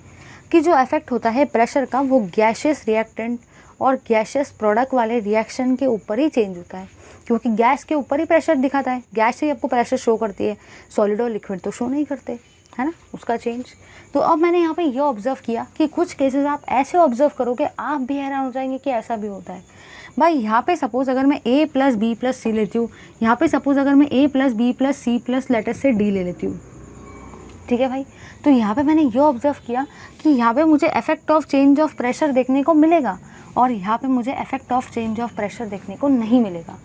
कि जो इफेक्ट होता है प्रेशर का वो गैसियस रिएक्टेंट और गैसियस प्रोडक्ट वाले रिएक्शन के ऊपर ही चेंज होता है, क्योंकि गैस के ऊपर ही प्रेशर दिखाता है। गैस ही आपको प्रेशर शो करती है, सॉलिड और लिक्विड तो शो नहीं करते, है ना, उसका चेंज। तो अब मैंने यहाँ पे ये ऑब्जर्व किया कि कुछ केसेस आप ऐसे ऑब्जर्व करोगे आप भी हैरान हो जाएंगे कि ऐसा भी होता है। भाई यहाँ पे सपोज अगर मैं A + B + C लेती हूँ, यहाँ पे सपोज अगर मैं A + B + C + लेटेस्ट से D ले लेती हूँ, ठीक है भाई। तो यहाँ पे मैंने ये ऑब्जर्व किया कि यहाँ पे मुझे effect of change of pressure देखने को मिलेगा और यहाँ पे मुझे effect of change of pressure देखने को नहीं मिलेगा।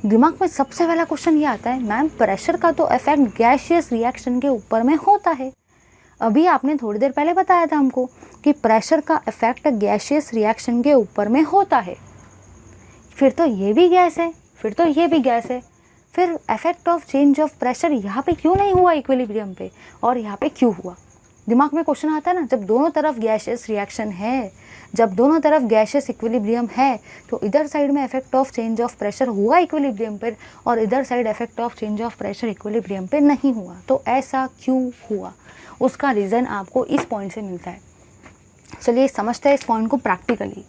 दिमाग में सबसे पहला क्वेश्चन ये आता है, मैम प्रेशर का तो इफेक्ट गैसियस रिएक्शन के ऊपर में होता है। अभी आपने थोड़ी देर पहले बताया था हमको कि प्रेशर का इफेक्ट गैसियस रिएक्शन के ऊपर में होता है, फिर तो ये भी गैस है, फिर तो ये भी गैस है, फिर effect of change of pressure यहाँ पे क्यों नहीं हुआ इक्विलिब्रियम पे और यहाँ पे क्यों हुआ। दिमाग में क्वेश्चन आता है ना। जब दोनों तरफ गैसियस रिएक्शन है, जब दोनों तरफ गैसियस इक्विलिब्रियम है, तो इधर साइड में effect of change of pressure हुआ इक्विलिब्रियम पर और इधर side effect of change of pressure equilibrium पे नहीं हुआ। तो ऐसा क्यों हुआ, उसका रीज़न आपको इस पॉइंट से मिलता है। चलिए समझते हैं इस पॉइंट को प्रैक्टिकली।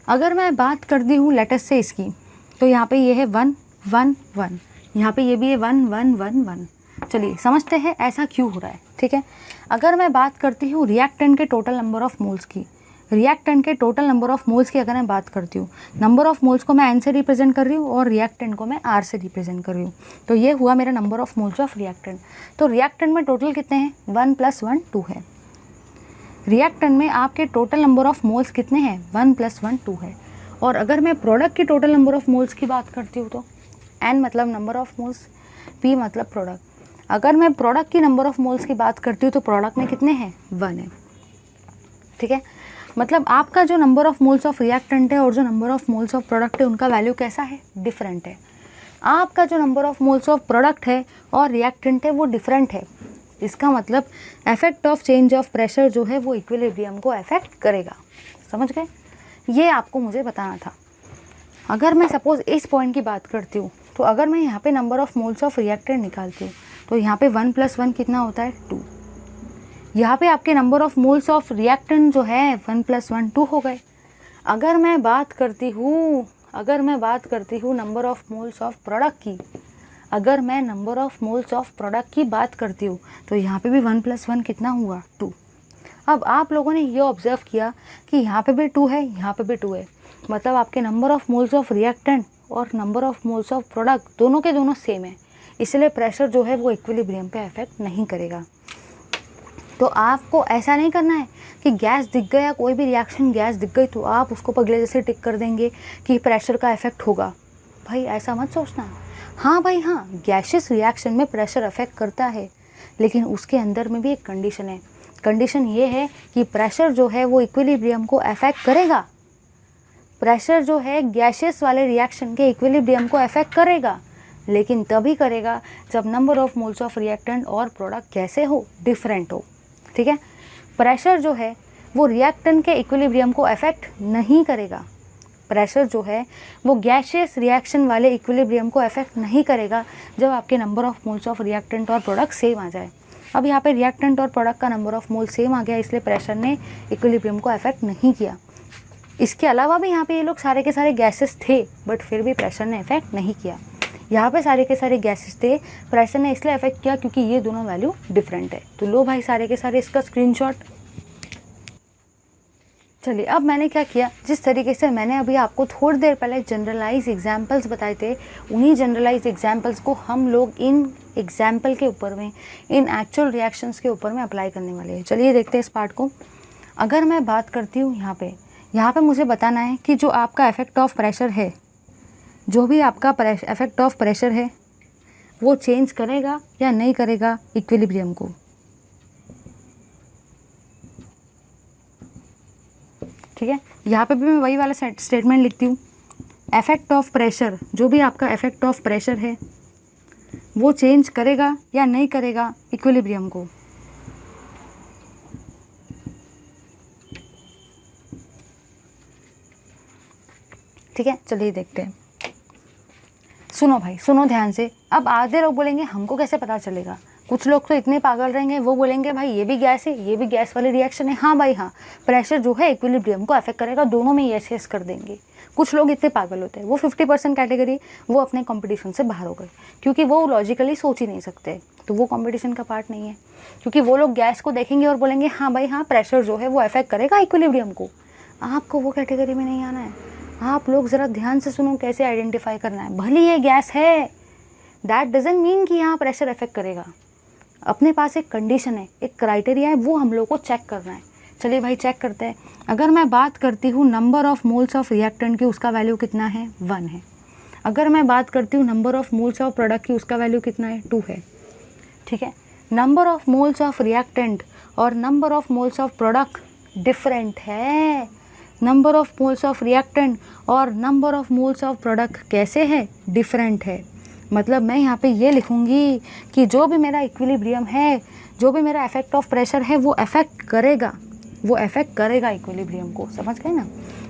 अगर मैं बात करती हूँ लेटेस्ट से इसकी, तो यहाँ पे ये है 1 1 1, यहाँ पे ये भी है 1 1 1 1। चलिए समझते हैं ऐसा क्यों हो रहा है। ठीक है। अगर मैं बात करती हूँ रिएक्टेंट के टोटल नंबर ऑफ मोल्स की, रिएक्टेंट के टोटल नंबर ऑफ मोल्स की अगर मैं बात करती हूँ, नंबर ऑफ मोल्स को मैं N से रिप्रेजेंट कर रही हूँ और रिएक्टेंट को मैं R से रिप्रेजेंट कर रही हूँ। तो ये हुआ मेरा number of moles of reactant. तो रिएक्टेंट में टोटल कितने हैं, 1 + 1 2 है। रिएक्टेंट में आपके टोटल नंबर ऑफ मोल्स कितने हैं, 1 + 1 2 है। और अगर मैं प्रोडक्ट की टोटल नंबर ऑफ मोल्स की बात करती हूँ तो N मतलब नंबर ऑफ मोल्स, P मतलब प्रोडक्ट। अगर मैं प्रोडक्ट की नंबर ऑफ मोल्स की बात करती हूँ तो प्रोडक्ट में कितने हैं, 1 है। ठीक है। मतलब आपका जो number of moles of reactant है और जो number of moles of product है उनका वैल्यू कैसा है, डिफरेंट है। आपका जो number of moles of product है और रिएक्टेंट है वो डिफरेंट है। इसका मतलब effect of change of pressure जो है वो इक्विलिब्रियम को अफेक्ट करेगा। समझ गए? ये आपको मुझे बताना था। अगर मैं सपोज इस पॉइंट की बात करती हूँ, तो अगर मैं यहाँ पे number of moles of reactant निकालती हूँ तो यहाँ पे 1 + 1 कितना होता है 2। यहाँ पे आपके number of moles of reactant जो है 1 + 1 2 हो गए। अगर मैं बात करती हूँ number of moles of product की, अगर मैं number of moles of product की बात करती हूँ तो यहाँ पे भी 1 + 1 कितना हुआ 2। अब आप लोगों ने ये ऑब्जर्व किया कि यहाँ पे भी 2 है, यहाँ पे भी 2 है, मतलब आपके number of moles of reactant और number of moles of product दोनों के दोनों सेम है, इसलिए प्रेशर जो है वो इक्विलिब्रियम पे अफेक्ट नहीं करेगा। तो आपको ऐसा नहीं करना है कि गैस दिख गया, कोई भी रिएक्शन गैस दिख गई तो आप उसको पगले जैसे टिक कर देंगे कि प्रेशर का इफेक्ट होगा। भाई ऐसा मत सोचना। हाँ भाई हाँ, गैसियस रिएक्शन में प्रेशर अफेक्ट करता है, लेकिन उसके अंदर में भी एक कंडीशन है। कंडीशन ये है कि प्रेशर जो है वो इक्विलिब्रियम को अफेक्ट करेगा। प्रेशर जो है गैसियस वाले रिएक्शन के इक्विलिब्रियम को अफेक्ट करेगा, लेकिन तभी करेगा जब number of moles of reactant और प्रोडक्ट कैसे हो, डिफरेंट हो। ठीक है? प्रेशर जो है वो रिएक्टेंट के इक्विलिब्रियम को अफेक्ट नहीं करेगा। प्रेशर जो है वो गैसियस रिएक्शन वाले इक्विलिब्रियम को अफेक्ट नहीं करेगा जब आपके number of moles of reactant और प्रोडक्ट सेम आ जाए। अब यहाँ पे रिएक्टेंट और प्रोडक्ट का नंबर ऑफ मोल सेम आ गया, इसलिए प्रेशर ने इक्विलिब्रियम को अफेक्ट नहीं किया। इसके अलावा भी यहाँ पे ये लोग सारे के सारे गैसेस थे, बट फिर भी प्रेशर ने इफेक्ट नहीं किया। यहाँ पे सारे के सारे गैसेस थे, प्रेशर ने इसलिए अफेक्ट किया क्योंकि ये दोनों वैल्यू डिफरेंट है। तो लो भाई सारे के सारे इसका स्क्रीनशॉट। चलिए, अब मैंने क्या किया, जिस तरीके से मैंने अभी आपको थोड़ी देर पहले जनरलाइज एग्जाम्पल्स बताए थे, उन्हीं जनरलाइज एग्जाम्पल्स को हम लोग इन एग्जाम्पल के ऊपर में, इन एक्चुअल रिएक्शंस के ऊपर में अप्लाई करने वाले हैं। चलिए देखते हैं इस पार्ट को। अगर मैं बात करती हूँ यहाँ पे मुझे बताना है कि जो आपका इफेक्ट ऑफ प्रेशर है, जो भी आपका इफेक्ट ऑफ प्रेशर है वो चेंज करेगा या नहीं करेगा इक्विलिब्रियम को। ठीक है? यहाँ पे भी मैं वही वाला स्टेटमेंट लिखती हूँ, इफेक्ट ऑफ प्रेशर, जो भी आपका इफेक्ट ऑफ प्रेशर है वो चेंज करेगा या नहीं करेगा इक्विलिब्रियम को। ठीक है? चलिए देखते हैं। सुनो भाई, सुनो ध्यान से। अब आधे लोग बोलेंगे हमको कैसे पता चलेगा, कुछ लोग तो इतने पागल रहेंगे, वो बोलेंगे भाई ये भी गैस है, ये भी गैस वाली रिएक्शन है। हाँ भाई हाँ, प्रेशर जो है इक्विलिब्रियम को अफेक्ट करेगा, दोनों में यस यस कर देंगे। कुछ लोग इतने पागल होते हैं, वो 50% कैटेगरी, वो अपने कंपटीशन से बाहर हो गए, क्योंकि वो लॉजिकली सोच ही नहीं सकते, तो वो कंपटीशन का पार्ट नहीं है। क्योंकि वो लोग गैस को देखेंगे और बोलेंगे हाँ भाई हाँ, प्रेशर जो है वो अफेक्ट करेगा इक्विलिब्रियम को। आपको वो कैटेगरी में नहीं आना है। आप लोग ज़रा ध्यान से सुनो कैसे आइडेंटिफाई करना है। भले ये गैस है, दैट डजंट मीन कि यहाँ प्रेशर अफेक्ट करेगा। अपने पास एक कंडीशन है, एक क्राइटेरिया है, वो हम लोग को चेक करना है। चलिए भाई चेक करते हैं। अगर मैं बात करती हूँ number of moles of reactant की, उसका वैल्यू कितना है 1 है। अगर मैं बात करती हूँ number of moles of product की, उसका वैल्यू कितना है 2 है। ठीक है? Number of moles of reactant और number of moles of product different है। Number of moles of reactant और number of moles of product कैसे है, डिफरेंट है। मतलब मैं यहाँ पे ये लिखूँगी कि जो भी मेरा इक्विलिब्रियम है, जो भी मेरा इफेक्ट ऑफ प्रेशर है वो अफेक्ट करेगा इक्विलिब्रियम को। समझ गए ना?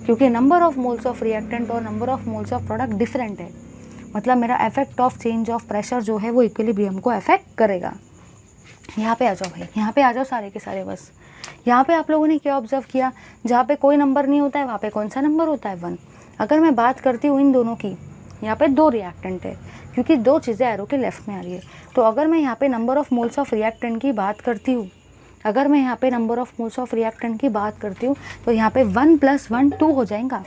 क्योंकि number of moles of reactant और number of moles of product different है, मतलब मेरा effect of change of pressure जो है वो इक्विलिब्रियम को अफेक्ट करेगा। यहाँ पे आ जाओ भाई, यहाँ पे आ जाओ सारे के सारे। बस यहाँ पे आप लोगों ने क्या ऑब्जर्व किया, जहाँ पे कोई नंबर नहीं होता है वहाँ पे कौन सा नंबर होता है 1। अगर मैं बात करती हूँ इन दोनों की, यहाँ पे 2 रिएक्टेंट है, क्योंकि 2 चीज़ें एरो के लेफ्ट में आ रही है। तो अगर मैं यहाँ पे number of moles of reactant की बात करती हूँ, अगर मैं यहाँ पे number of moles of reactant की बात करती हूँ तो यहाँ पे 1 + 1 2 हो जाएगा।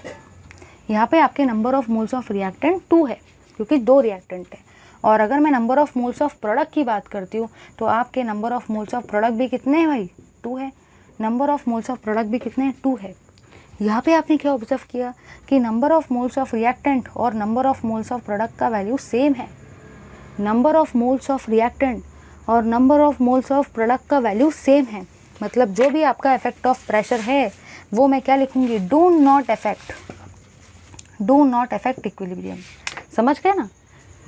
यहाँ पे आपके number of moles of reactant 2 है, क्योंकि 2 रिएक्टेंट है। और अगर मैं number of moles of product की बात करती हूँ तो आपके number of moles of product भी कितने हैं भाई, 2 है। Number of moles of product भी कितने हैं, 2 है। यहाँ पे आपने क्या ऑब्जर्व किया कि number of moles of reactant और number of moles of product का वैल्यू सेम है। Number of moles of reactant और number of moles of product का वैल्यू सेम है। मतलब जो भी आपका इफेक्ट ऑफ प्रेशर है वो मैं क्या लिखूँगी, डू नॉट अफेक्ट इक्विलिब्रियम। समझ गए ना?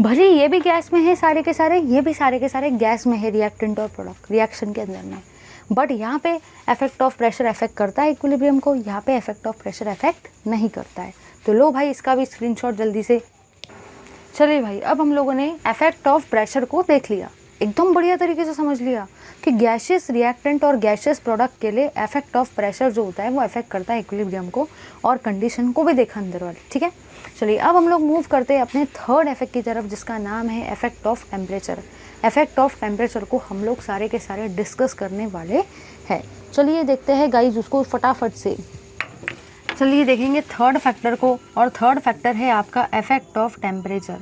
भले ये भी गैस में है सारे के सारे, ये भी सारे के सारे गैस में है, रिएक्टेंट और प्रोडक्ट रिएक्शन के अंदर में, बट यहाँ पे इफेक्ट ऑफ प्रेशर इफेक्ट करता है इक्विलिब्रियम को, यहाँ पे इफेक्ट ऑफ प्रेशर इफेक्ट नहीं करता है। तो लो भाई इसका भी स्क्रीनशॉट जल्दी से। चलिए भाई अब हम लोगों ने इफेक्ट ऑफ प्रेशर को देख लिया, एकदम बढ़िया तरीके से समझ लिया कि गैसियस रिएक्टेंट और गैसियस प्रोडक्ट के लिए इफेक्ट ऑफ प्रेशर जो होता है वो इफेक्ट करता है इक्विलिब्रियम को, और कंडीशन को भी देखा अंदर वाली। ठीक है, चलिए अब हम लोग मूव करते हैं अपने थर्ड इफेक्ट की तरफ, जिसका नाम है effect of temperature. Effect of temperature को हम लोग सारे के सारे डिस्कस करने वाले हैं। चलिए देखते हैं गाइज उसको फटाफट से। चलिए देखेंगे थर्ड फैक्टर को, और थर्ड फैक्टर है आपका इफेक्ट ऑफ टेम्परेचर।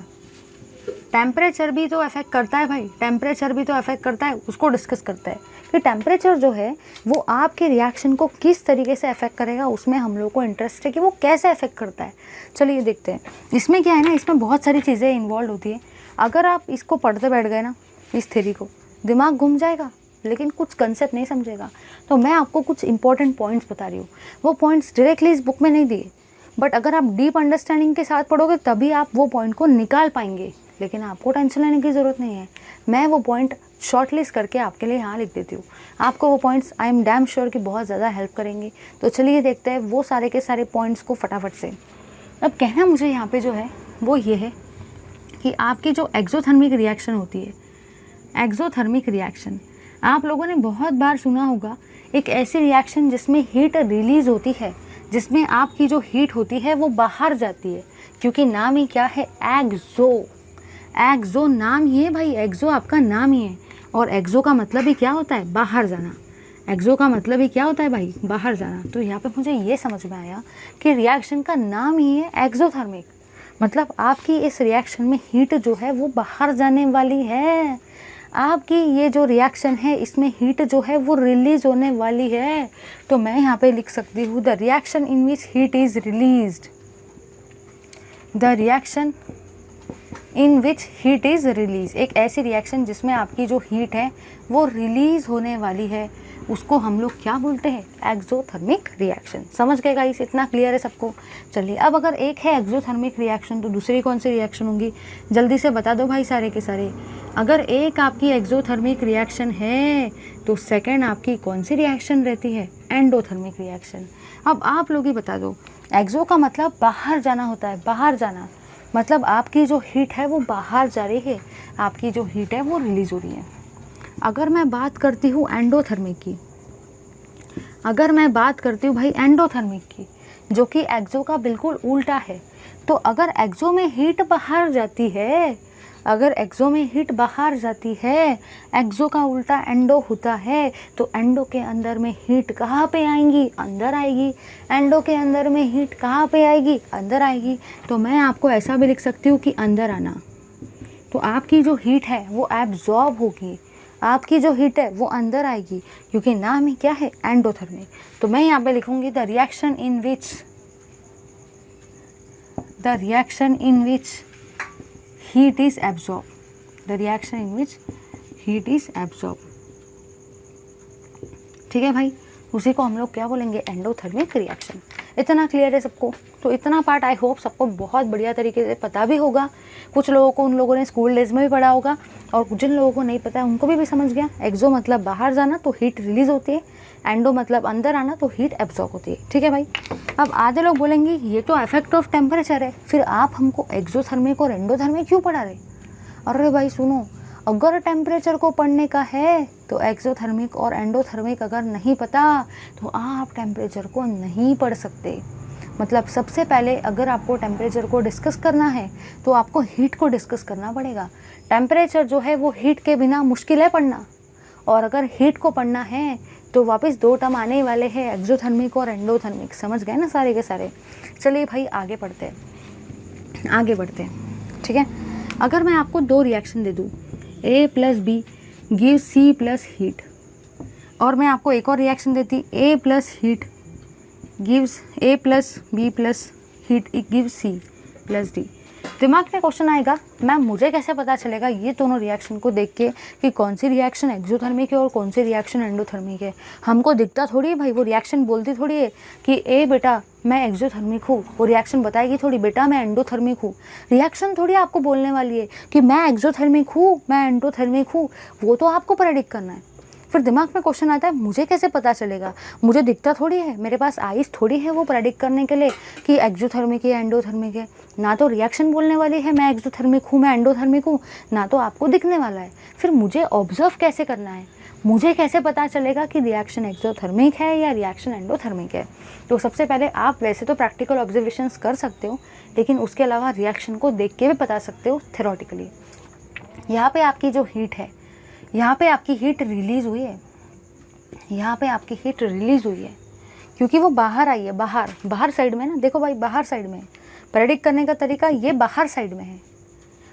टेम्परेचर भी तो इफेक्ट करता है भाई, टेम्परेचर भी तो इफेक्ट करता है, उसको डिस्कस करते हैं कि टेम्परेचर जो है वो आपके रिएक्शन को किस तरीके से इफेक्ट करेगा, उसमें हम लोग को इंटरेस्ट है कि वो कैसे इफेक्ट करता है। चलिए देखते हैं। इसमें क्या है ना, इसमें बहुत सारी चीज़ें इन्वॉल्व होती है। अगर आप इसको पढ़ते बैठ गए ना, इस थ्योरी को, दिमाग घूम जाएगा लेकिन कुछ कंसेप्ट नहीं समझेगा। तो मैं आपको कुछ इंपॉर्टेंट पॉइंट्स बता रही हूँ, वो पॉइंट्स डायरेक्टली इस बुक में नहीं दिए, बट अगर आप डीप अंडरस्टैंडिंग के साथ पढ़ोगे तभी आप वो पॉइंट को निकाल पाएंगे। लेकिन आपको टेंशन लेने की ज़रूरत नहीं है, मैं वो पॉइंट शॉर्ट लिस्ट करके आपके लिए यहाँ लिख देती हूँ। आपको वो points I am damn sure कि बहुत ज़्यादा हेल्प करेंगे। तो चलिए देखते हैं वो सारे के सारे पॉइंट्स को फटाफट से। अब कहना मुझे यहाँ पे जो है वो ये है कि आपकी जो एक्सोथर्मिक रिएक्शन होती है, एक्सोथर्मिक रिएक्शन आप लोगों ने बहुत बार सुना होगा, एक ऐसी रिएक्शन जिसमें हीट रिलीज़ होती है, जिसमें आपकी जो हीट होती है वो बाहर जाती है, क्योंकि नाम ही क्या है, एक्सो। एक्सो नाम ही है भाई, एक्सो आपका नाम ही है, और एक्सो का मतलब ही क्या होता है, बाहर जाना। एक्सो का मतलब ही क्या होता है भाई, बाहर जाना। तो यहाँ पे मुझे ये समझ में आया कि रिएक्शन का नाम ही है एक्सोथर्मिक, मतलब आपकी इस रिएक्शन में हीट जो है वो बाहर जाने वाली है। आपकी ये जो रिएक्शन है इसमें हीट जो है वो रिलीज होने वाली है। तो मैं यहाँ पे लिख सकती हूँ the reaction in which heat is released, the reaction in which heat is release. एक ऐसी रिएक्शन जिसमें आपकी जो हीट है वो रिलीज़ होने वाली है, उसको हम लोग क्या बोलते हैं, एक्सोथर्मिक रिएक्शन। समझ गए गाइस, इतना क्लियर है सबको। चलिए अब अगर एक है एक्सोथर्मिक रिएक्शन तो दूसरी कौन सी रिएक्शन होंगी, जल्दी से बता दो भाई सारे के सारे। अगर एक आपकी एक्सोथर्मिक रिएक्शन है तो सेकेंड आपकी कौन सी रिएक्शन रहती है, एंडोथर्मिक रिएक्शन। अब आप लोग ही बता दो, एक्सो का मतलब बाहर जाना होता है, बाहर जाना मतलब आपकी जो हीट है वो बाहर जा रही है, आपकी जो हीट है वो रिलीज़ हो रही है। अगर मैं बात करती हूँ एंडोथर्मिक की, अगर मैं बात करती हूँ भाई एंडोथर्मिक की, जो कि एक्सो का बिल्कुल उल्टा है, तो अगर एक्सो में हीट बाहर जाती है, अगर एक्सो में हीट बाहर जाती है, एक्सो का उल्टा एंडो होता है, तो एंडो के अंदर में हीट कहाँ पे आएंगी, अंदर आएगी। एंडो के अंदर में हीट कहाँ पे आएगी, अंदर आएगी। तो मैं आपको ऐसा भी लिख सकती हूँ कि अंदर आना। तो आपकी जो हीट है वो एब्जॉर्ब होगी, आपकी जो हीट है वो अंदर आएगी, क्योंकि नाम ही क्या है, एंडोथर्मिक। तो मैं यहाँ पे लिखूँगी the reaction in which, the reaction in which heat is absorbed, the reaction in which heat is absorbed। ठीक है भाई, उसी को हम लोग क्या बोलेंगे, एंडोथर्मिक रिएक्शन। इतना क्लियर है सबको। तो इतना पार्ट आई होप सबको बहुत बढ़िया तरीके से पता भी होगा। कुछ लोगों को उन लोगों ने स्कूल डेज में भी पढ़ा होगा, और जिन लोगों को नहीं पता है उनको भी समझ गया। एक्सो मतलब बाहर जाना तो हीट रिलीज होती है, एंडो मतलब अंदर आना तो हीट एब्जॉर्ब होती है। ठीक है भाई। अब आधे लोग बोलेंगे ये तो इफेक्ट ऑफ टेम्परेचर है, फिर आप हमको एक्सोथर्मिक और एंडोथर्मिक क्यों पढ़ा रहे। अरे भाई सुनो, अगर टेम्परेचर को पढ़ने का है तो एक्सोथर्मिक और एंडोथर्मिक अगर नहीं पता तो आप टेम्परेचर को नहीं पढ़ सकते। मतलब सबसे पहले अगर आपको टेम्परेचर को डिस्कस करना है तो आपको हीट को डिस्कस करना पड़ेगा। टेम्परेचर जो है वो हीट के बिना मुश्किल है पढ़ना, और अगर हीट को पढ़ना है तो वापस दो टर्म आने वाले हैं, एक्सोथर्मिक और एंडोथर्मिक। समझ गए ना सारे के सारे। चलिए भाई आगे बढ़ते हैं, आगे बढ़ते हैं। ठीक है, अगर मैं आपको दो रिएक्शन दे दूँ, A plus B give C plus heat, और मैं आपको एक और रिएक्शन देती, A plus heat gives A plus B plus heat gives C plus D। दिमाग में क्वेश्चन आएगा, मैम मुझे कैसे पता चलेगा ये दोनों रिएक्शन को देख के कि कौन सी रिएक्शन एक्सोथर्मिक है और कौन सी रिएक्शन एंडोथर्मिक है। हमको दिखता थोड़ी है भाई, वो रिएक्शन बोलती थोड़ी है कि ए बेटा मैं एक्सोथर्मिक हूँ, वो रिएक्शन बताएगी थोड़ी बेटा मैं एंडोथर्मिक हूँ। रिएक्शन थोड़ी आपको बोलने वाली है कि मैं एक्सोथर्मिक हूँ, मैं एंडोथर्मिक हूँ, वो तो आपको प्रेडिक्ट करना है। फिर दिमाग में क्वेश्चन आता है मुझे कैसे पता चलेगा, मुझे दिखता थोड़ी है, मेरे पास आइज़ थोड़ी है वो प्रेडिक्ट करने के लिए कि एक्सोथर्मिक है एंडोथर्मिक है। ना तो रिएक्शन बोलने वाली है मैं एक्सोथर्मिक हूँ, मैं एंडोथर्मिक हूँ, ना तो आपको दिखने वाला है। फिर मुझे ऑब्जर्व कैसे करना है, मुझे कैसे पता चलेगा कि रिएक्शन एक्सोथर्मिक है या रिएक्शन एंडोथर्मिक है। तो सबसे पहले आप वैसे तो प्रैक्टिकल ऑब्जर्वेशंस कर सकते हो, लेकिन उसके अलावा रिएक्शन को देख के भी बता सकते हो थ्योरेटिकली। यहाँ पे आपकी जो हीट है, यहाँ पे आपकी हीट रिलीज़ हुई है, यहाँ पे आपकी हीट रिलीज़ हुई है क्योंकि वो बाहर आई है, बाहर साइड में ना, देखो भाई बाहर साइड में। प्रेडिक्ट करने का तरीका ये बाहर साइड में है,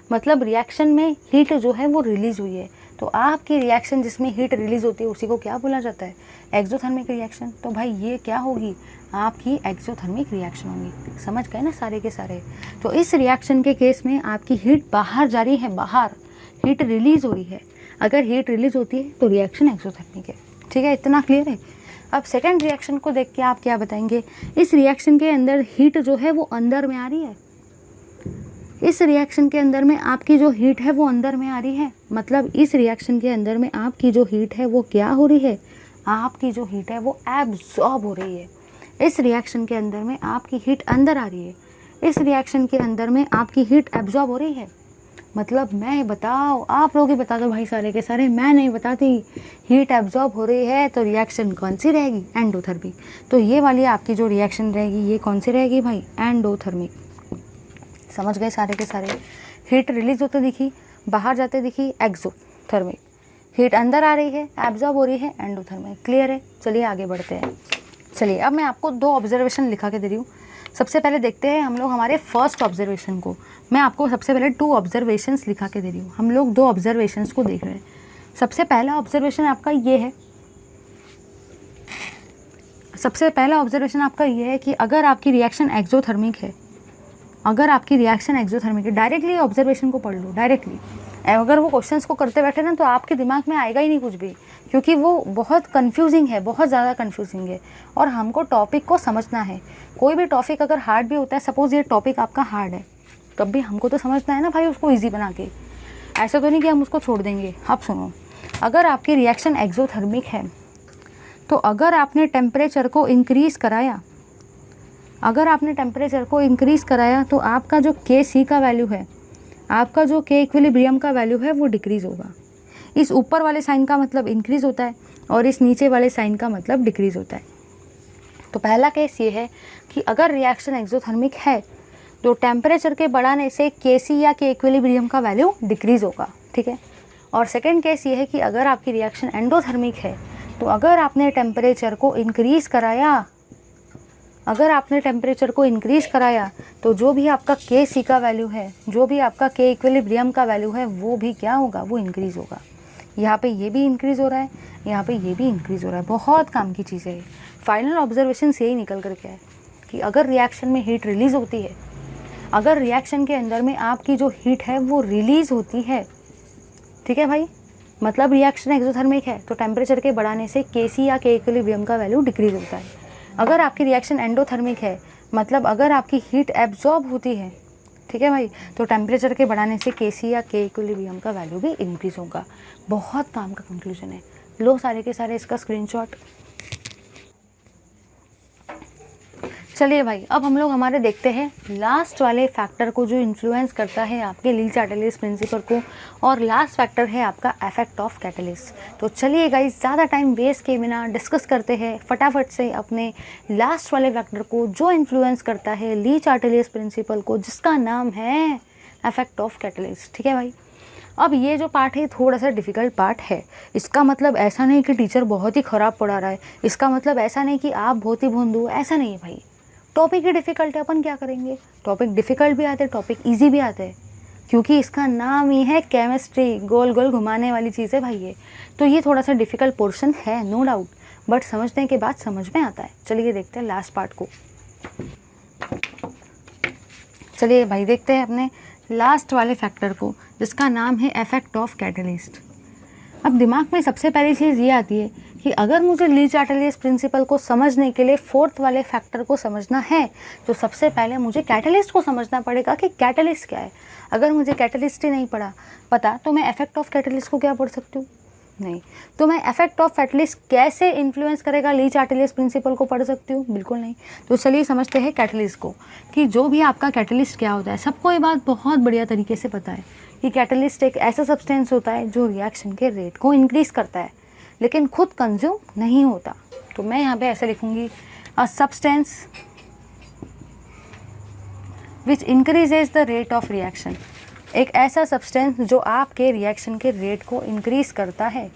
मतलब रिएक्शन में हीट जो है वो रिलीज़ हुई है। तो आपकी रिएक्शन जिसमें हीट रिलीज़ होती है उसी को क्या बोला जाता है, एक्सोथर्मिक रिएक्शन। तो भाई ये क्या होगी, आपकी एक्सोथर्मिक रिएक्शन होगी। समझ गए ना सारे के सारे। तो इस रिएक्शन के केस में आपकी हीट बाहर जा रही है, बाहर हीट रिलीज़ हो रही है। अगर हीट रिलीज़ होती है तो रिएक्शन एक्सोथर्मिक है। ठीक है, इतना क्लियर है। अब सेकंड रिएक्शन को देख के आप क्या बताएंगे, इस रिएक्शन के अंदर हीट जो है वो अंदर में आ रही है। इस रिएक्शन के अंदर में आपकी जो हीट है वो अंदर में आ रही है, मतलब इस रिएक्शन के अंदर में आपकी जो हीट है वो क्या हो रही है, आपकी जो हीट है वो एब्जॉर्ब हो रही है। इस रिएक्शन के अंदर में आपकी हीट अंदर आ रही है, इस रिएक्शन के अंदर में आपकी हीट एब्जॉर्ब हो रही है। मतलब मैं बताओ, आप लोग ही बता दो भाई सारे के सारे, मैं नहीं बताती। हीट एब्जॉर्ब हो रही है तो रिएक्शन कौन सी रहेगी, एंडोथर्मिक। तो ये वाली आपकी जो रिएक्शन रहेगी ये कौन सी रहेगी भाई, एंडोथर्मिक। समझ गए सारे के सारे। हीट रिलीज होते दिखी, बाहर जाते दिखी, एक्सोथर्मिक। हीट अंदर आ रही है, एब्जॉर्ब हो रही है, एंडोथर्मिक। क्लियर है, चलिए आगे बढ़ते हैं। चलिए अब मैं आपको 2 ऑब्जर्वेशन लिखा के दे रही हूँ। सबसे पहले देखते हैं हम लोग हमारे फर्स्ट ऑब्जर्वेशन को। मैं आपको सबसे पहले 2 ऑब्जर्वेशंस लिखा के दे रही हूँ। हम लोग 2 ऑब्जर्वेशंस को देख रहे हैं। सबसे पहला ऑब्जर्वेशन आपका ये है, सबसे पहला ऑब्जर्वेशन आपका ये है कि अगर आपकी रिएक्शन एक्सोथर्मिक है, अगर आपकी रिएक्शन एक्सोथर्मिक है, डायरेक्टली ऑब्जर्वेशन को पढ़ लो डायरेक्टली। अगर वो क्वेश्चंस को करते बैठे ना तो आपके दिमाग में आएगा ही नहीं कुछ भी, क्योंकि वो बहुत कंफ्यूजिंग है, बहुत ज़्यादा कंफ्यूजिंग है। और हमको टॉपिक को समझना है। कोई भी टॉपिक अगर हार्ड भी होता है, सपोज़ ये टॉपिक आपका हार्ड है, तब भी हमको तो समझना है ना भाई उसको ईजी बना के। ऐसा तो नहीं कि हम उसको छोड़ देंगे। अब सुनो, अगर आपकी रिएक्शन एक्सोथर्मिक है तो अगर आपने टेम्परेचर को इंक्रीज़ कराया, अगर आपने टेम्परेचर को इंक्रीज़ कराया तो आपका जो Kc का वैल्यू है, आपका जो K इक्विलिब्रियम का वैल्यू है वो डिक्रीज़ होगा। इस ऊपर वाले साइन का मतलब इंक्रीज़ होता है और इस नीचे वाले साइन का मतलब डिक्रीज़ होता है। तो पहला केस ये है कि अगर रिएक्शन एक्सोथर्मिक है तो टेम्परेचर के बढ़ाने से Kc या K इक्विलिब्रियम का वैल्यू डिक्रीज़ होगा। ठीक है। और सेकेंड केस ये है कि अगर आपकी रिएक्शन एंडोथर्मिक है तो अगर आपने टेम्परेचर को इंक्रीज़ कराया, अगर आपने टेम्परेचर को इंक्रीज़ कराया तो जो भी आपका Kc का वैल्यू है, जो भी आपका K इक्विलिब्रियम का वैल्यू है वो भी क्या होगा, वो इंक्रीज़ होगा। यहाँ पे ये भी इंक्रीज़ हो रहा है, यहाँ पे ये भी इंक्रीज़ हो रहा है। बहुत काम की चीज़ है। फाइनल ऑब्जर्वेशन से यही निकल कर के है कि अगर रिएक्शन में हीट रिलीज़ होती है, अगर रिएक्शन के अंदर में आपकी जो हीट है वो रिलीज़ होती है, ठीक है भाई, मतलब रिएक्शन एक्सोथर्मिक है तो टेम्परेचर के बढ़ाने से Kc या K इक्विलिब्रियम का वैल्यू डिक्रीज़ होता है। अगर आपकी रिएक्शन एंडोथर्मिक है, मतलब अगर आपकी हीट एब्जॉर्ब होती है, ठीक है भाई, तो टेम्परेचर के बढ़ाने से Kc या K इक्विलिब्रियम का वैल्यू भी इंक्रीज़ होगा। बहुत काम का कंक्लूजन है। लो सारे के सारे इसका स्क्रीनशॉट। चलिए भाई, अब हम लोग हमारे देखते हैं लास्ट वाले फैक्टर को जो इन्फ्लुएंस करता है आपके लीच-आर्टलियस प्रिंसिपल को, और लास्ट फैक्टर है आपका इफेक्ट ऑफ कैटलिस्ट। तो चलिए गाइस, ज़्यादा टाइम वेस्ट किए बिना डिस्कस करते हैं फटाफट से अपने लास्ट वाले फैक्टर को जो इन्फ्लुएंस करता है लीच-आर्टलियस प्रिंसिपल को, जिसका नाम है इफेक्ट ऑफ कैटलिस्ट। ठीक है भाई। अब ये जो पार्ट है थोड़ा सा डिफ़िकल्ट पार्ट है। इसका मतलब ऐसा नहीं कि टीचर बहुत ही ख़राब पढ़ा रहा है, इसका मतलब ऐसा नहीं कि आप बहुत ही भोंदू, ऐसा नहीं है भाई। टॉपिक ही डिफ़िकल्ट है, अपन क्या करेंगे। टॉपिक डिफ़िकल्ट भी आते हैं, टॉपिक इजी भी आते हैं, क्योंकि इसका नाम ही है केमिस्ट्री। गोल गोल घुमाने वाली चीज़ है भाई ये। तो ये थोड़ा सा डिफ़िकल्ट पोर्शन है, नो डाउट, बट समझने के बाद समझ में आता है। चलिए देखते हैं लास्ट पार्ट को। चलिए भाई देखते हैं अपने लास्ट वाले फैक्टर को, जिसका नाम है इफेक्ट ऑफ कैटलिस्ट। अब दिमाग में सबसे पहली चीज़ ये आती है कि अगर मुझे ली चार्टेलियस प्रिंसिपल को समझने के लिए फोर्थ वाले फैक्टर को समझना है तो सबसे पहले मुझे कैटलिस्ट को समझना पड़ेगा कि कैटलिस्ट क्या है। अगर मुझे कैटलिस्ट ही नहीं पता तो मैं इफेक्ट ऑफ कैटलिस्ट को क्या पढ़ सकती हूँ? नहीं। तो मैं इफेक्ट ऑफ कैटलिस्ट कैसे इन्फ्लुएंस करेगा ली चार्टेलियस प्रिंसिपल को पढ़ सकती हूँ? बिल्कुल नहीं। तो चलिए समझते हैं कैटलिस्ट को, कि जो भी आपका कैटलिस्ट क्या होता है। सबको ये बात बहुत बढ़िया तरीके से पता है कि कैटलिस्ट एक ऐसा सब्सटेंस होता है जो रिएक्शन के रेट को इंक्रीज़ करता है लेकिन खुद कंज्यूम नहीं होता। तो मैं यहाँ पे ऐसे लिखूँगी, a substance which increases the rate of reaction. एक ऐसा सब्सटेंस जो आपके रिएक्शन के रेट को इंक्रीज़ करता है।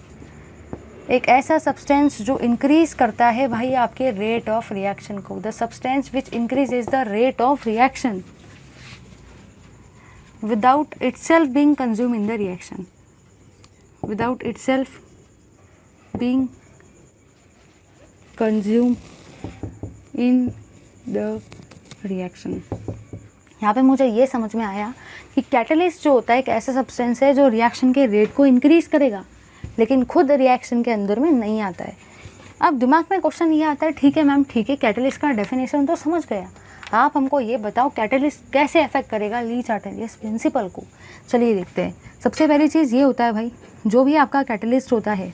एक ऐसा सब्सटेंस जो इंक्रीज़ करता है भाई आपके रेट ऑफ रिएक्शन को। The substance which increases the rate of reaction without itself being consumed in the reaction, without itself being consumed in the reaction। यहाँ पे मुझे ये समझ में आया कि कैटलिस्ट जो होता है एक ऐसा सब्सटेंस है जो रिएक्शन के रेट को इंक्रीज़ करेगा लेकिन खुद रिएक्शन के अंदर में नहीं आता है। अब दिमाग में क्वेश्चन ये आता है, ठीक है मैम, ठीक है, कैटलिस्ट का डेफिनेशन तो समझ गया, आप हमको ये बताओ कैटलिस्ट कैसे अफेक्ट करेगा ली चार्टेलियस प्रिंसिपल को। चलिए देखते हैं। सबसे पहली चीज़ ये होता है भाई, जो भी आपका कैटलिस्ट होता है,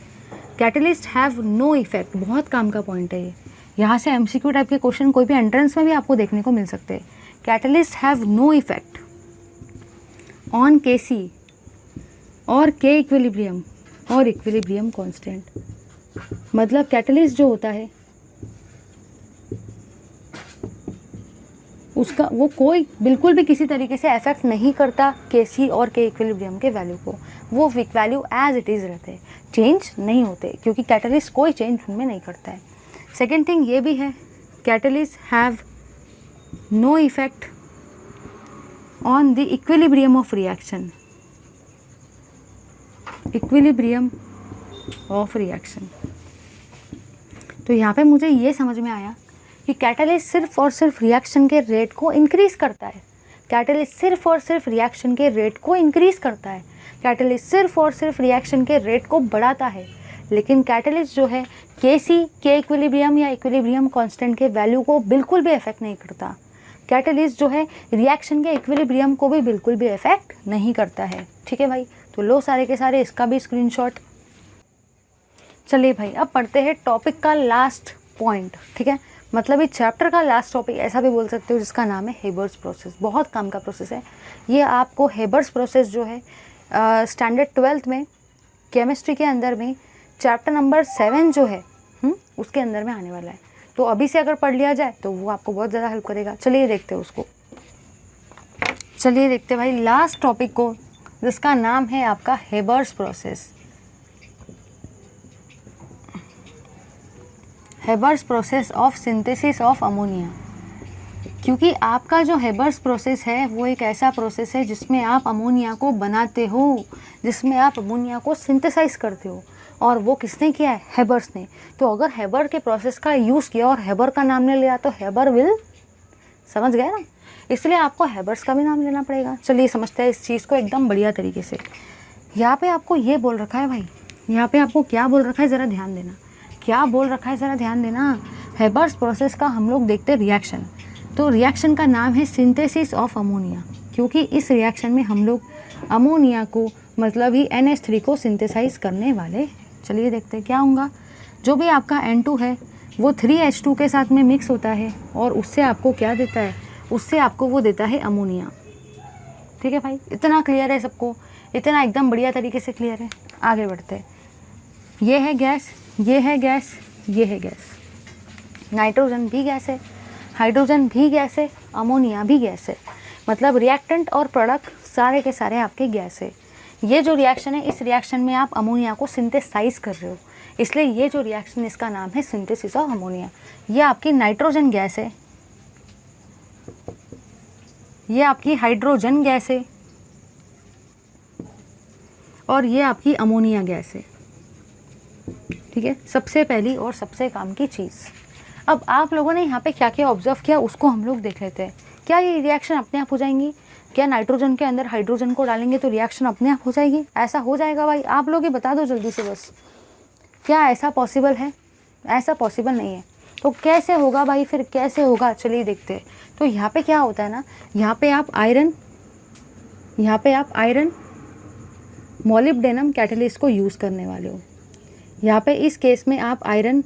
कैटलिस्ट हैव नो इफेक्ट। बहुत काम का पॉइंट है ये। यहाँ से एमसीक्यू टाइप के क्वेश्चन कोई भी एंट्रेंस में भी आपको देखने को मिल सकते हैं। Catalyst have no effect on Kc और K इक्विलिब्रियम और इक्विलिब्रियम कांस्टेंट। मतलब कैटलिस्ट जो होता है उसका वो कोई बिल्कुल भी किसी तरीके से अफेक्ट नहीं करता Kc और K इक्विलिब्रियम के वैल्यू को। वो वैल्यू एज इट इज़ रहते हैं, चेंज नहीं होते, क्योंकि कैटलिस्ट कोई चेंज उनमें नहीं करता है। सेकेंड थिंग ये भी है, catalyst have no effect on the equilibrium of reaction. Equilibrium of reaction. तो यहाँ पे मुझे ये समझ में आया कि कैटलिस्ट सिर्फ और सिर्फ रिएक्शन के रेट को इंक्रीज़ करता है। कैटलिस्ट सिर्फ और सिर्फ रिएक्शन के रेट को इंक्रीज़ करता है। कैटलिस्ट सिर्फ और सिर्फ रिएक्शन के रेट को बढ़ाता है। लेकिन कैटलिस्ट जो है Kc, K इक्विलिब्रियम या इक्विलिब्रियम कांस्टेंट के वैल्यू को बिल्कुल भी अफेक्ट नहीं करता। कैटलिस्ट जो है रिएक्शन के इक्विलिब्रियम को भी बिल्कुल भी अफेक्ट नहीं करता है। ठीक है भाई, तो लो सारे के सारे इसका भी स्क्रीनशॉट। चलिए भाई, अब पढ़ते हैं टॉपिक का लास्ट पॉइंट। ठीक है, मतलब इस चैप्टर का लास्ट टॉपिक ऐसा भी बोल सकते हो, जिसका नाम है हेबर्स प्रोसेस। बहुत काम का प्रोसेस है ये। आपको हेबर्स प्रोसेस जो है स्टैंडर्ड 12th में केमिस्ट्री के अंदर में चैप्टर नंबर 7 जो है उसके अंदर में आने वाला है। तो अभी से अगर पढ़ लिया जाए तो वो आपको बहुत ज़्यादा हेल्प करेगा। चलिए देखते हैं उसको। चलिए देखते हैं भाई लास्ट टॉपिक को, जिसका नाम है आपका Haber's process. Haber's process of synthesis of ammonia. क्योंकि आपका जो हेबर्स प्रोसेस है वो एक ऐसा प्रोसेस है जिसमें आप अमोनिया को बनाते हो, जिसमें आप अमोनिया को सिंथेसाइज करते हो। और वो किसने किया है? हेबर्स ने। तो अगर हेबर के प्रोसेस का यूज़ किया और हेबर का नाम ले लिया तो हेबर विल, समझ गए ना, इसलिए आपको हेबर्स का भी नाम लेना पड़ेगा। चलिए समझते हैं इस चीज़ को एकदम बढ़िया तरीके से। यहाँ पे आपको ये बोल रखा है भाई, यहाँ पे आपको क्या बोल रखा है ज़रा ध्यान देना। क्या बोल रखा है ज़रा ध्यान देना। हेबर्स प्रोसेस का हम लोग देखते हैं रिएक्शन। तो रिएक्शन का नाम है सिंथेसिस ऑफ अमोनिया, क्योंकि इस रिएक्शन में हम लोग अमोनिया को मतलब ही NH3 को सिंथेसाइज करने वाले। चलिए देखते हैं क्या होगा। जो भी आपका N2 है वो 3H2 के साथ में मिक्स होता है और उससे आपको क्या देता है? उससे आपको वो देता है अमोनिया। ठीक है भाई, इतना क्लियर है सबको? इतना एकदम बढ़िया तरीके से क्लियर है। आगे बढ़ते हैं। ये है गैस, ये है गैस, ये है गैस। नाइट्रोजन भी गैस है, हाइड्रोजन भी गैस है, अमोनिया भी गैस है। मतलब रिएक्टेंट और प्रोडक्ट सारे के सारे आपके गैस है। ये जो रिएक्शन है, इस रिएक्शन में आप अमोनिया को सिंथेसाइज कर रहे हो, इसलिए ये जो रिएक्शन इसका नाम है सिंथेसिस ऑफ अमोनिया। ये आपकी नाइट्रोजन गैस है, ये आपकी हाइड्रोजन गैस है और ये आपकी अमोनिया गैस है। ठीक है, सबसे पहली और सबसे काम की चीज़। अब आप लोगों ने यहाँ पे क्या क्या ऑब्जर्व किया उसको हम लोग देख लेते हैं। क्या ये रिएक्शन अपने आप हो जाएंगी? क्या नाइट्रोजन के अंदर हाइड्रोजन को डालेंगे तो रिएक्शन अपने आप हो जाएगी? ऐसा हो जाएगा भाई? आप लोग ही बता दो जल्दी से बस, क्या ऐसा पॉसिबल है? ऐसा पॉसिबल नहीं है। तो कैसे होगा भाई, फिर कैसे होगा? चलिए देखते हैं। तो यहाँ पे क्या होता है ना, यहाँ पे आप आयरन मोलिब्डेनम कैटलिस्ट को यूज़ करने वाले हो। यहाँ पे इस केस में आप आयरन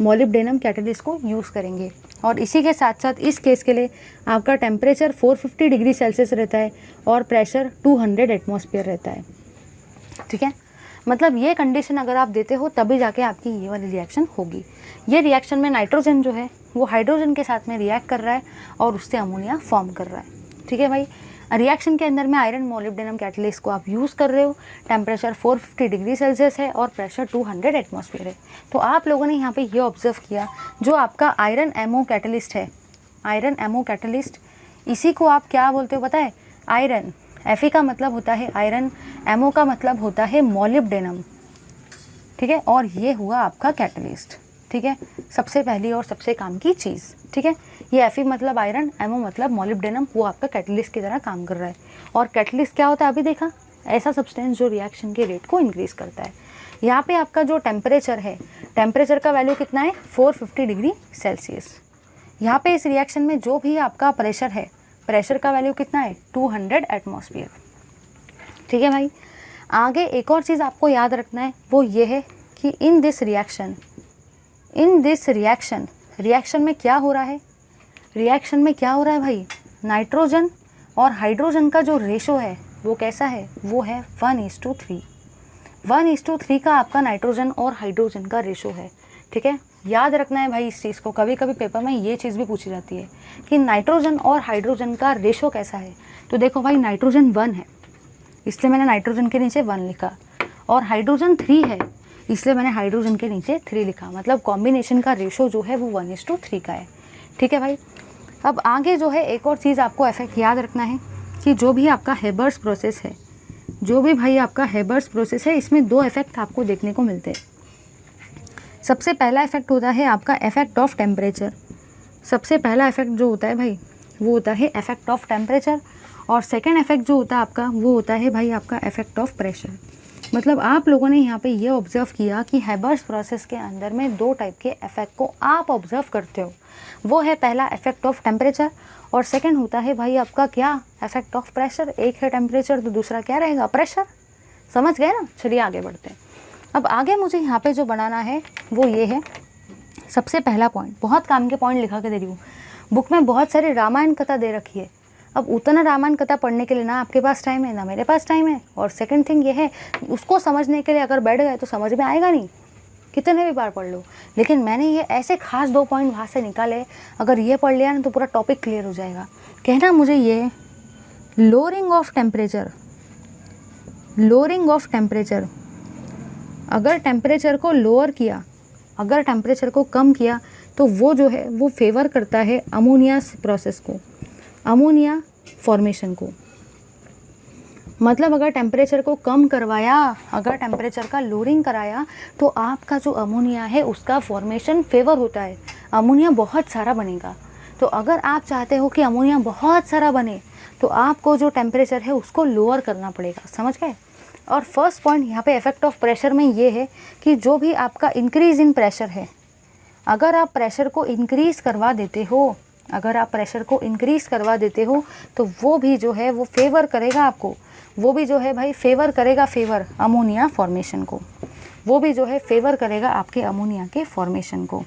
मोलिब्डेनम कैटलिस्ट को यूज़ करेंगे। और इसी के साथ साथ इस केस के लिए आपका टेम्परेचर 450 डिग्री सेल्सियस रहता है और प्रेशर 200 एटमॉस्फेयर रहता है। ठीक है, मतलब ये कंडीशन अगर आप देते हो तभी जाके आपकी ये वाली रिएक्शन होगी। ये रिएक्शन में नाइट्रोजन जो है वो हाइड्रोजन के साथ में रिएक्ट कर रहा है और उससे अमोनिया फॉर्म कर रहा है। ठीक है भाई, रिएक्शन के अंदर में आयरन मोलिब्डेनम कैटलिस्ट को आप यूज़ कर रहे हो। टेम्परेचर 450 डिग्री सेल्सियस है और प्रेशर 200 एटमॉस्फेयर है। तो आप लोगों ने यहाँ पे ये ऑब्जर्व किया, जो आपका आयरन एमओ कैटलिस्ट है, आयरन एमओ कैटलिस्ट, इसी को आप क्या बोलते हो पता है? आयरन, Fe का मतलब होता है आयरन, एमओ का मतलब होता है मोलिब्डेनम। ठीक है, और ये हुआ आपका कैटलिस्ट। ठीक है, सबसे पहली और सबसे काम की चीज़। ठीक है, ये Fe मतलब आयरन, एमओ मतलब मोलिब्डेनम, वो आपका कैटलिस्ट की तरह काम कर रहा है। और कैटलिस्ट क्या होता है अभी देखा? ऐसा सब्सटेंस जो रिएक्शन के रेट को इंक्रीज़ करता है। यहाँ पे आपका जो टेम्परेचर है, टेम्परेचर का वैल्यू कितना है? 450 डिग्री सेल्सियस। यहाँ पे इस रिएक्शन में जो भी आपका प्रेशर है, प्रेशर का वैल्यू कितना है? 200 एटमॉस्फेयर। ठीक है भाई, आगे एक और चीज़ आपको याद रखना है, वो ये है कि इन दिस रिएक्शन में क्या हो रहा है? रिएक्शन में क्या हो रहा है भाई? नाइट्रोजन और हाइड्रोजन का जो रेशो है वो कैसा है? वो है 1:3। 1:3 का आपका नाइट्रोजन और हाइड्रोजन का रेशो है। ठीक है, याद रखना है भाई इस चीज़ को। कभी कभी पेपर में ये चीज़ भी पूछी जाती है कि नाइट्रोजन और हाइड्रोजन का रेशो कैसा है। तो देखो भाई, नाइट्रोजन 1 है इसलिए मैंने नाइट्रोजन के नीचे 1 लिखा, और हाइड्रोजन 3 है इसलिए मैंने हाइड्रोजन के नीचे 3 लिखा। मतलब कॉम्बिनेशन का रेशो जो है वो 1:3 का है। ठीक है भाई, अब आगे जो है एक और चीज़ आपको इफेक्ट याद रखना है कि जो भी आपका हेबर्स प्रोसेस है, इसमें 2 इफेक्ट आपको देखने को मिलते हैं। सबसे पहला इफेक्ट होता है आपका इफेक्ट ऑफ टेम्परेचर। सबसे पहला इफेक्ट जो होता है भाई वो होता है इफेक्ट ऑफ टेम्परेचर, और सेकंड इफेक्ट जो होता है आपका वो होता है भाई आपका इफेक्ट ऑफ प्रेशर। मतलब आप लोगों ने यहाँ पे ये ऑब्जर्व किया कि हेबर्स प्रोसेस के अंदर में 2 टाइप के इफेक्ट को आप ऑब्जर्व करते हो। वो है पहला इफेक्ट ऑफ टेम्परेचर, और सेकंड होता है भाई आपका क्या? Effect of pressure. एक है टेम्परेचर तो दूसरा क्या रहेगा? प्रेशर। समझ गए ना? चलिए आगे बढ़ते हैं। अब आगे मुझे यहाँ पे जो बनाना है वो ये है, सबसे पहला पॉइंट, बहुत काम के पॉइंट लिखा के दे रही हूँ। बुक में बहुत सारी रामायण कथा दे रखी है। अब उतना रामायण कथा पढ़ने के लिए ना आपके पास टाइम है ना मेरे पास टाइम है, और सेकंड थिंग ये है उसको समझने के लिए अगर बैठ गए तो समझ में आएगा नहीं, कितने भी बार पढ़ लो। लेकिन मैंने ये ऐसे खास 2 पॉइंट वहाँ से निकाले, अगर ये पढ़ लिया ना तो पूरा टॉपिक क्लियर हो जाएगा। कहना मुझे ये, लोअरिंग ऑफ टेम्परेचर, अगर टेम्परेचर को लोअर किया, अगर टेम्परेचर को कम किया तो वो जो है वो फेवर करता है अमोनिया प्रोसेस को, अमोनिया फॉर्मेशन को। मतलब अगर टेम्परेचर को कम करवाया, अगर टेम्परेचर का लोअरिंग कराया तो आपका जो अमोनिया है उसका फॉर्मेशन फेवर होता है, अमोनिया बहुत सारा बनेगा। तो अगर आप चाहते हो कि अमोनिया बहुत सारा बने तो आपको जो टेम्परेचर है उसको लोअर करना पड़ेगा। समझ गए? और फर्स्ट पॉइंट यहाँ पे इफेक्ट ऑफ प्रेशर में ये है कि जो भी आपका इंक्रीज़ इन प्रेशर है, अगर आप प्रेशर को इंक्रीज़ करवा देते हो, अगर आप प्रेशर को इंक्रीज़ करवा देते हो तो वो भी जो है वो फेवर करेगा आपको, वो भी जो है भाई फेवर करेगा, फेवर अमोनिया फॉर्मेशन को, वो भी जो है फेवर करेगा आपके अमोनिया के फॉर्मेशन को।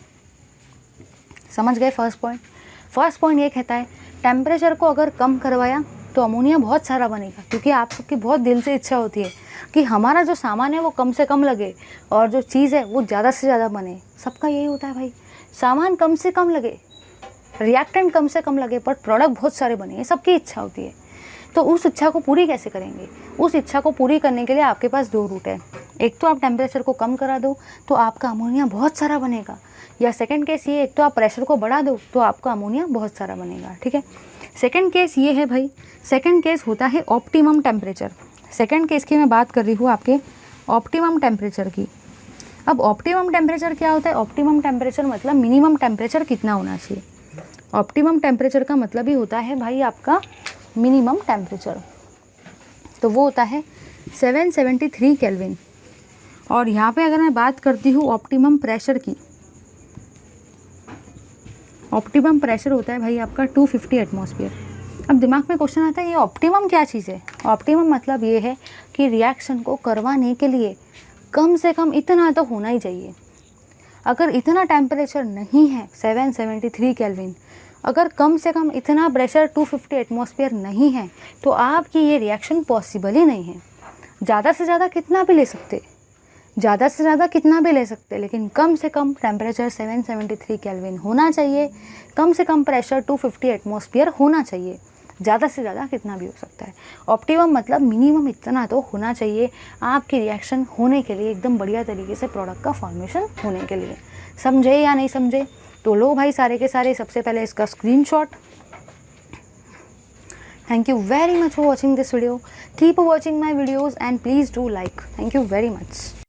समझ गए? फर्स्ट पॉइंट ये कहता है टेम्परेचर को अगर कम करवाया तो अमोनिया बहुत सारा बनेगा, क्योंकि आप सबकी बहुत दिल से इच्छा होती है कि हमारा जो सामान है वो कम से कम लगे और जो चीज़ है वो ज़्यादा से ज़्यादा बने। सबका यही होता है भाई, सामान कम से कम लगे, रिएक्टेंट कम से कम लगे, पर प्रोडक्ट बहुत सारे बने, ये सबकी इच्छा होती है। तो उस इच्छा को पूरी कैसे करेंगे? उस इच्छा को पूरी करने के लिए आपके पास 2 रूट है। एक तो आप टेम्परेचर को कम करा दो तो आपका अमोनिया बहुत सारा बनेगा, या सेकंड केस ये, एक तो आप प्रेशर को बढ़ा दो तो आपका अमोनिया बहुत सारा बनेगा। ठीक है, सेकंड केस ये है भाई, सेकंड केस होता है ऑप्टिमम टेम्परेचर। सेकंड केस की मैं बात कर रही हूँ आपके ऑप्टिमम टेम्परेचर की। अब ऑप्टिमम टेम्परेचर क्या होता है? ऑप्टिमम टेम्परेचर मतलब मिनिमम टेम्परेचर कितना होना चाहिए। ऑप्टिमम टेम्परेचर का मतलब ही होता है भाई आपका मिनिमम टेम्परेचर, तो वो होता है 773 केल्विन। और यहाँ पे अगर मैं बात करती हूँ ऑप्टिमम प्रेशर की, ऑप्टिमम प्रेशर होता है भाई आपका 250 एटमॉस्फेयर। अब दिमाग में क्वेश्चन आता है ये ऑप्टिमम क्या चीज़ है? ऑप्टिमम मतलब ये है कि रिएक्शन को करवाने के लिए कम से कम इतना तो होना ही चाहिए। अगर इतना टेम्परेचर नहीं है 773 केल्विन, अगर कम से कम इतना प्रेशर 250 एटमॉस्फेयर नहीं है, तो आपकी ये रिएक्शन पॉसिबल ही नहीं है। ज़्यादा से ज़्यादा कितना भी ले सकते, ज़्यादा से ज़्यादा कितना भी ले सकते, लेकिन कम से कम टेम्परेचर 773 केल्विन होना चाहिए, कम से कम प्रेशर 250 एटमॉस्फेयर होना चाहिए। ज़्यादा से ज़्यादा कितना भी हो सकता है। ऑप्टिमम मतलब मिनिमम इतना तो होना चाहिए आपकी रिएक्शन होने के लिए, एकदम बढ़िया तरीके से प्रोडक्ट का फॉर्मेशन होने के लिए। समझे या नहीं समझे? तो लो भाई सारे के सारे, सबसे पहले इसका screenshot. Thank you very much for watching this video. Keep watching my videos and please do like. Thank you very much.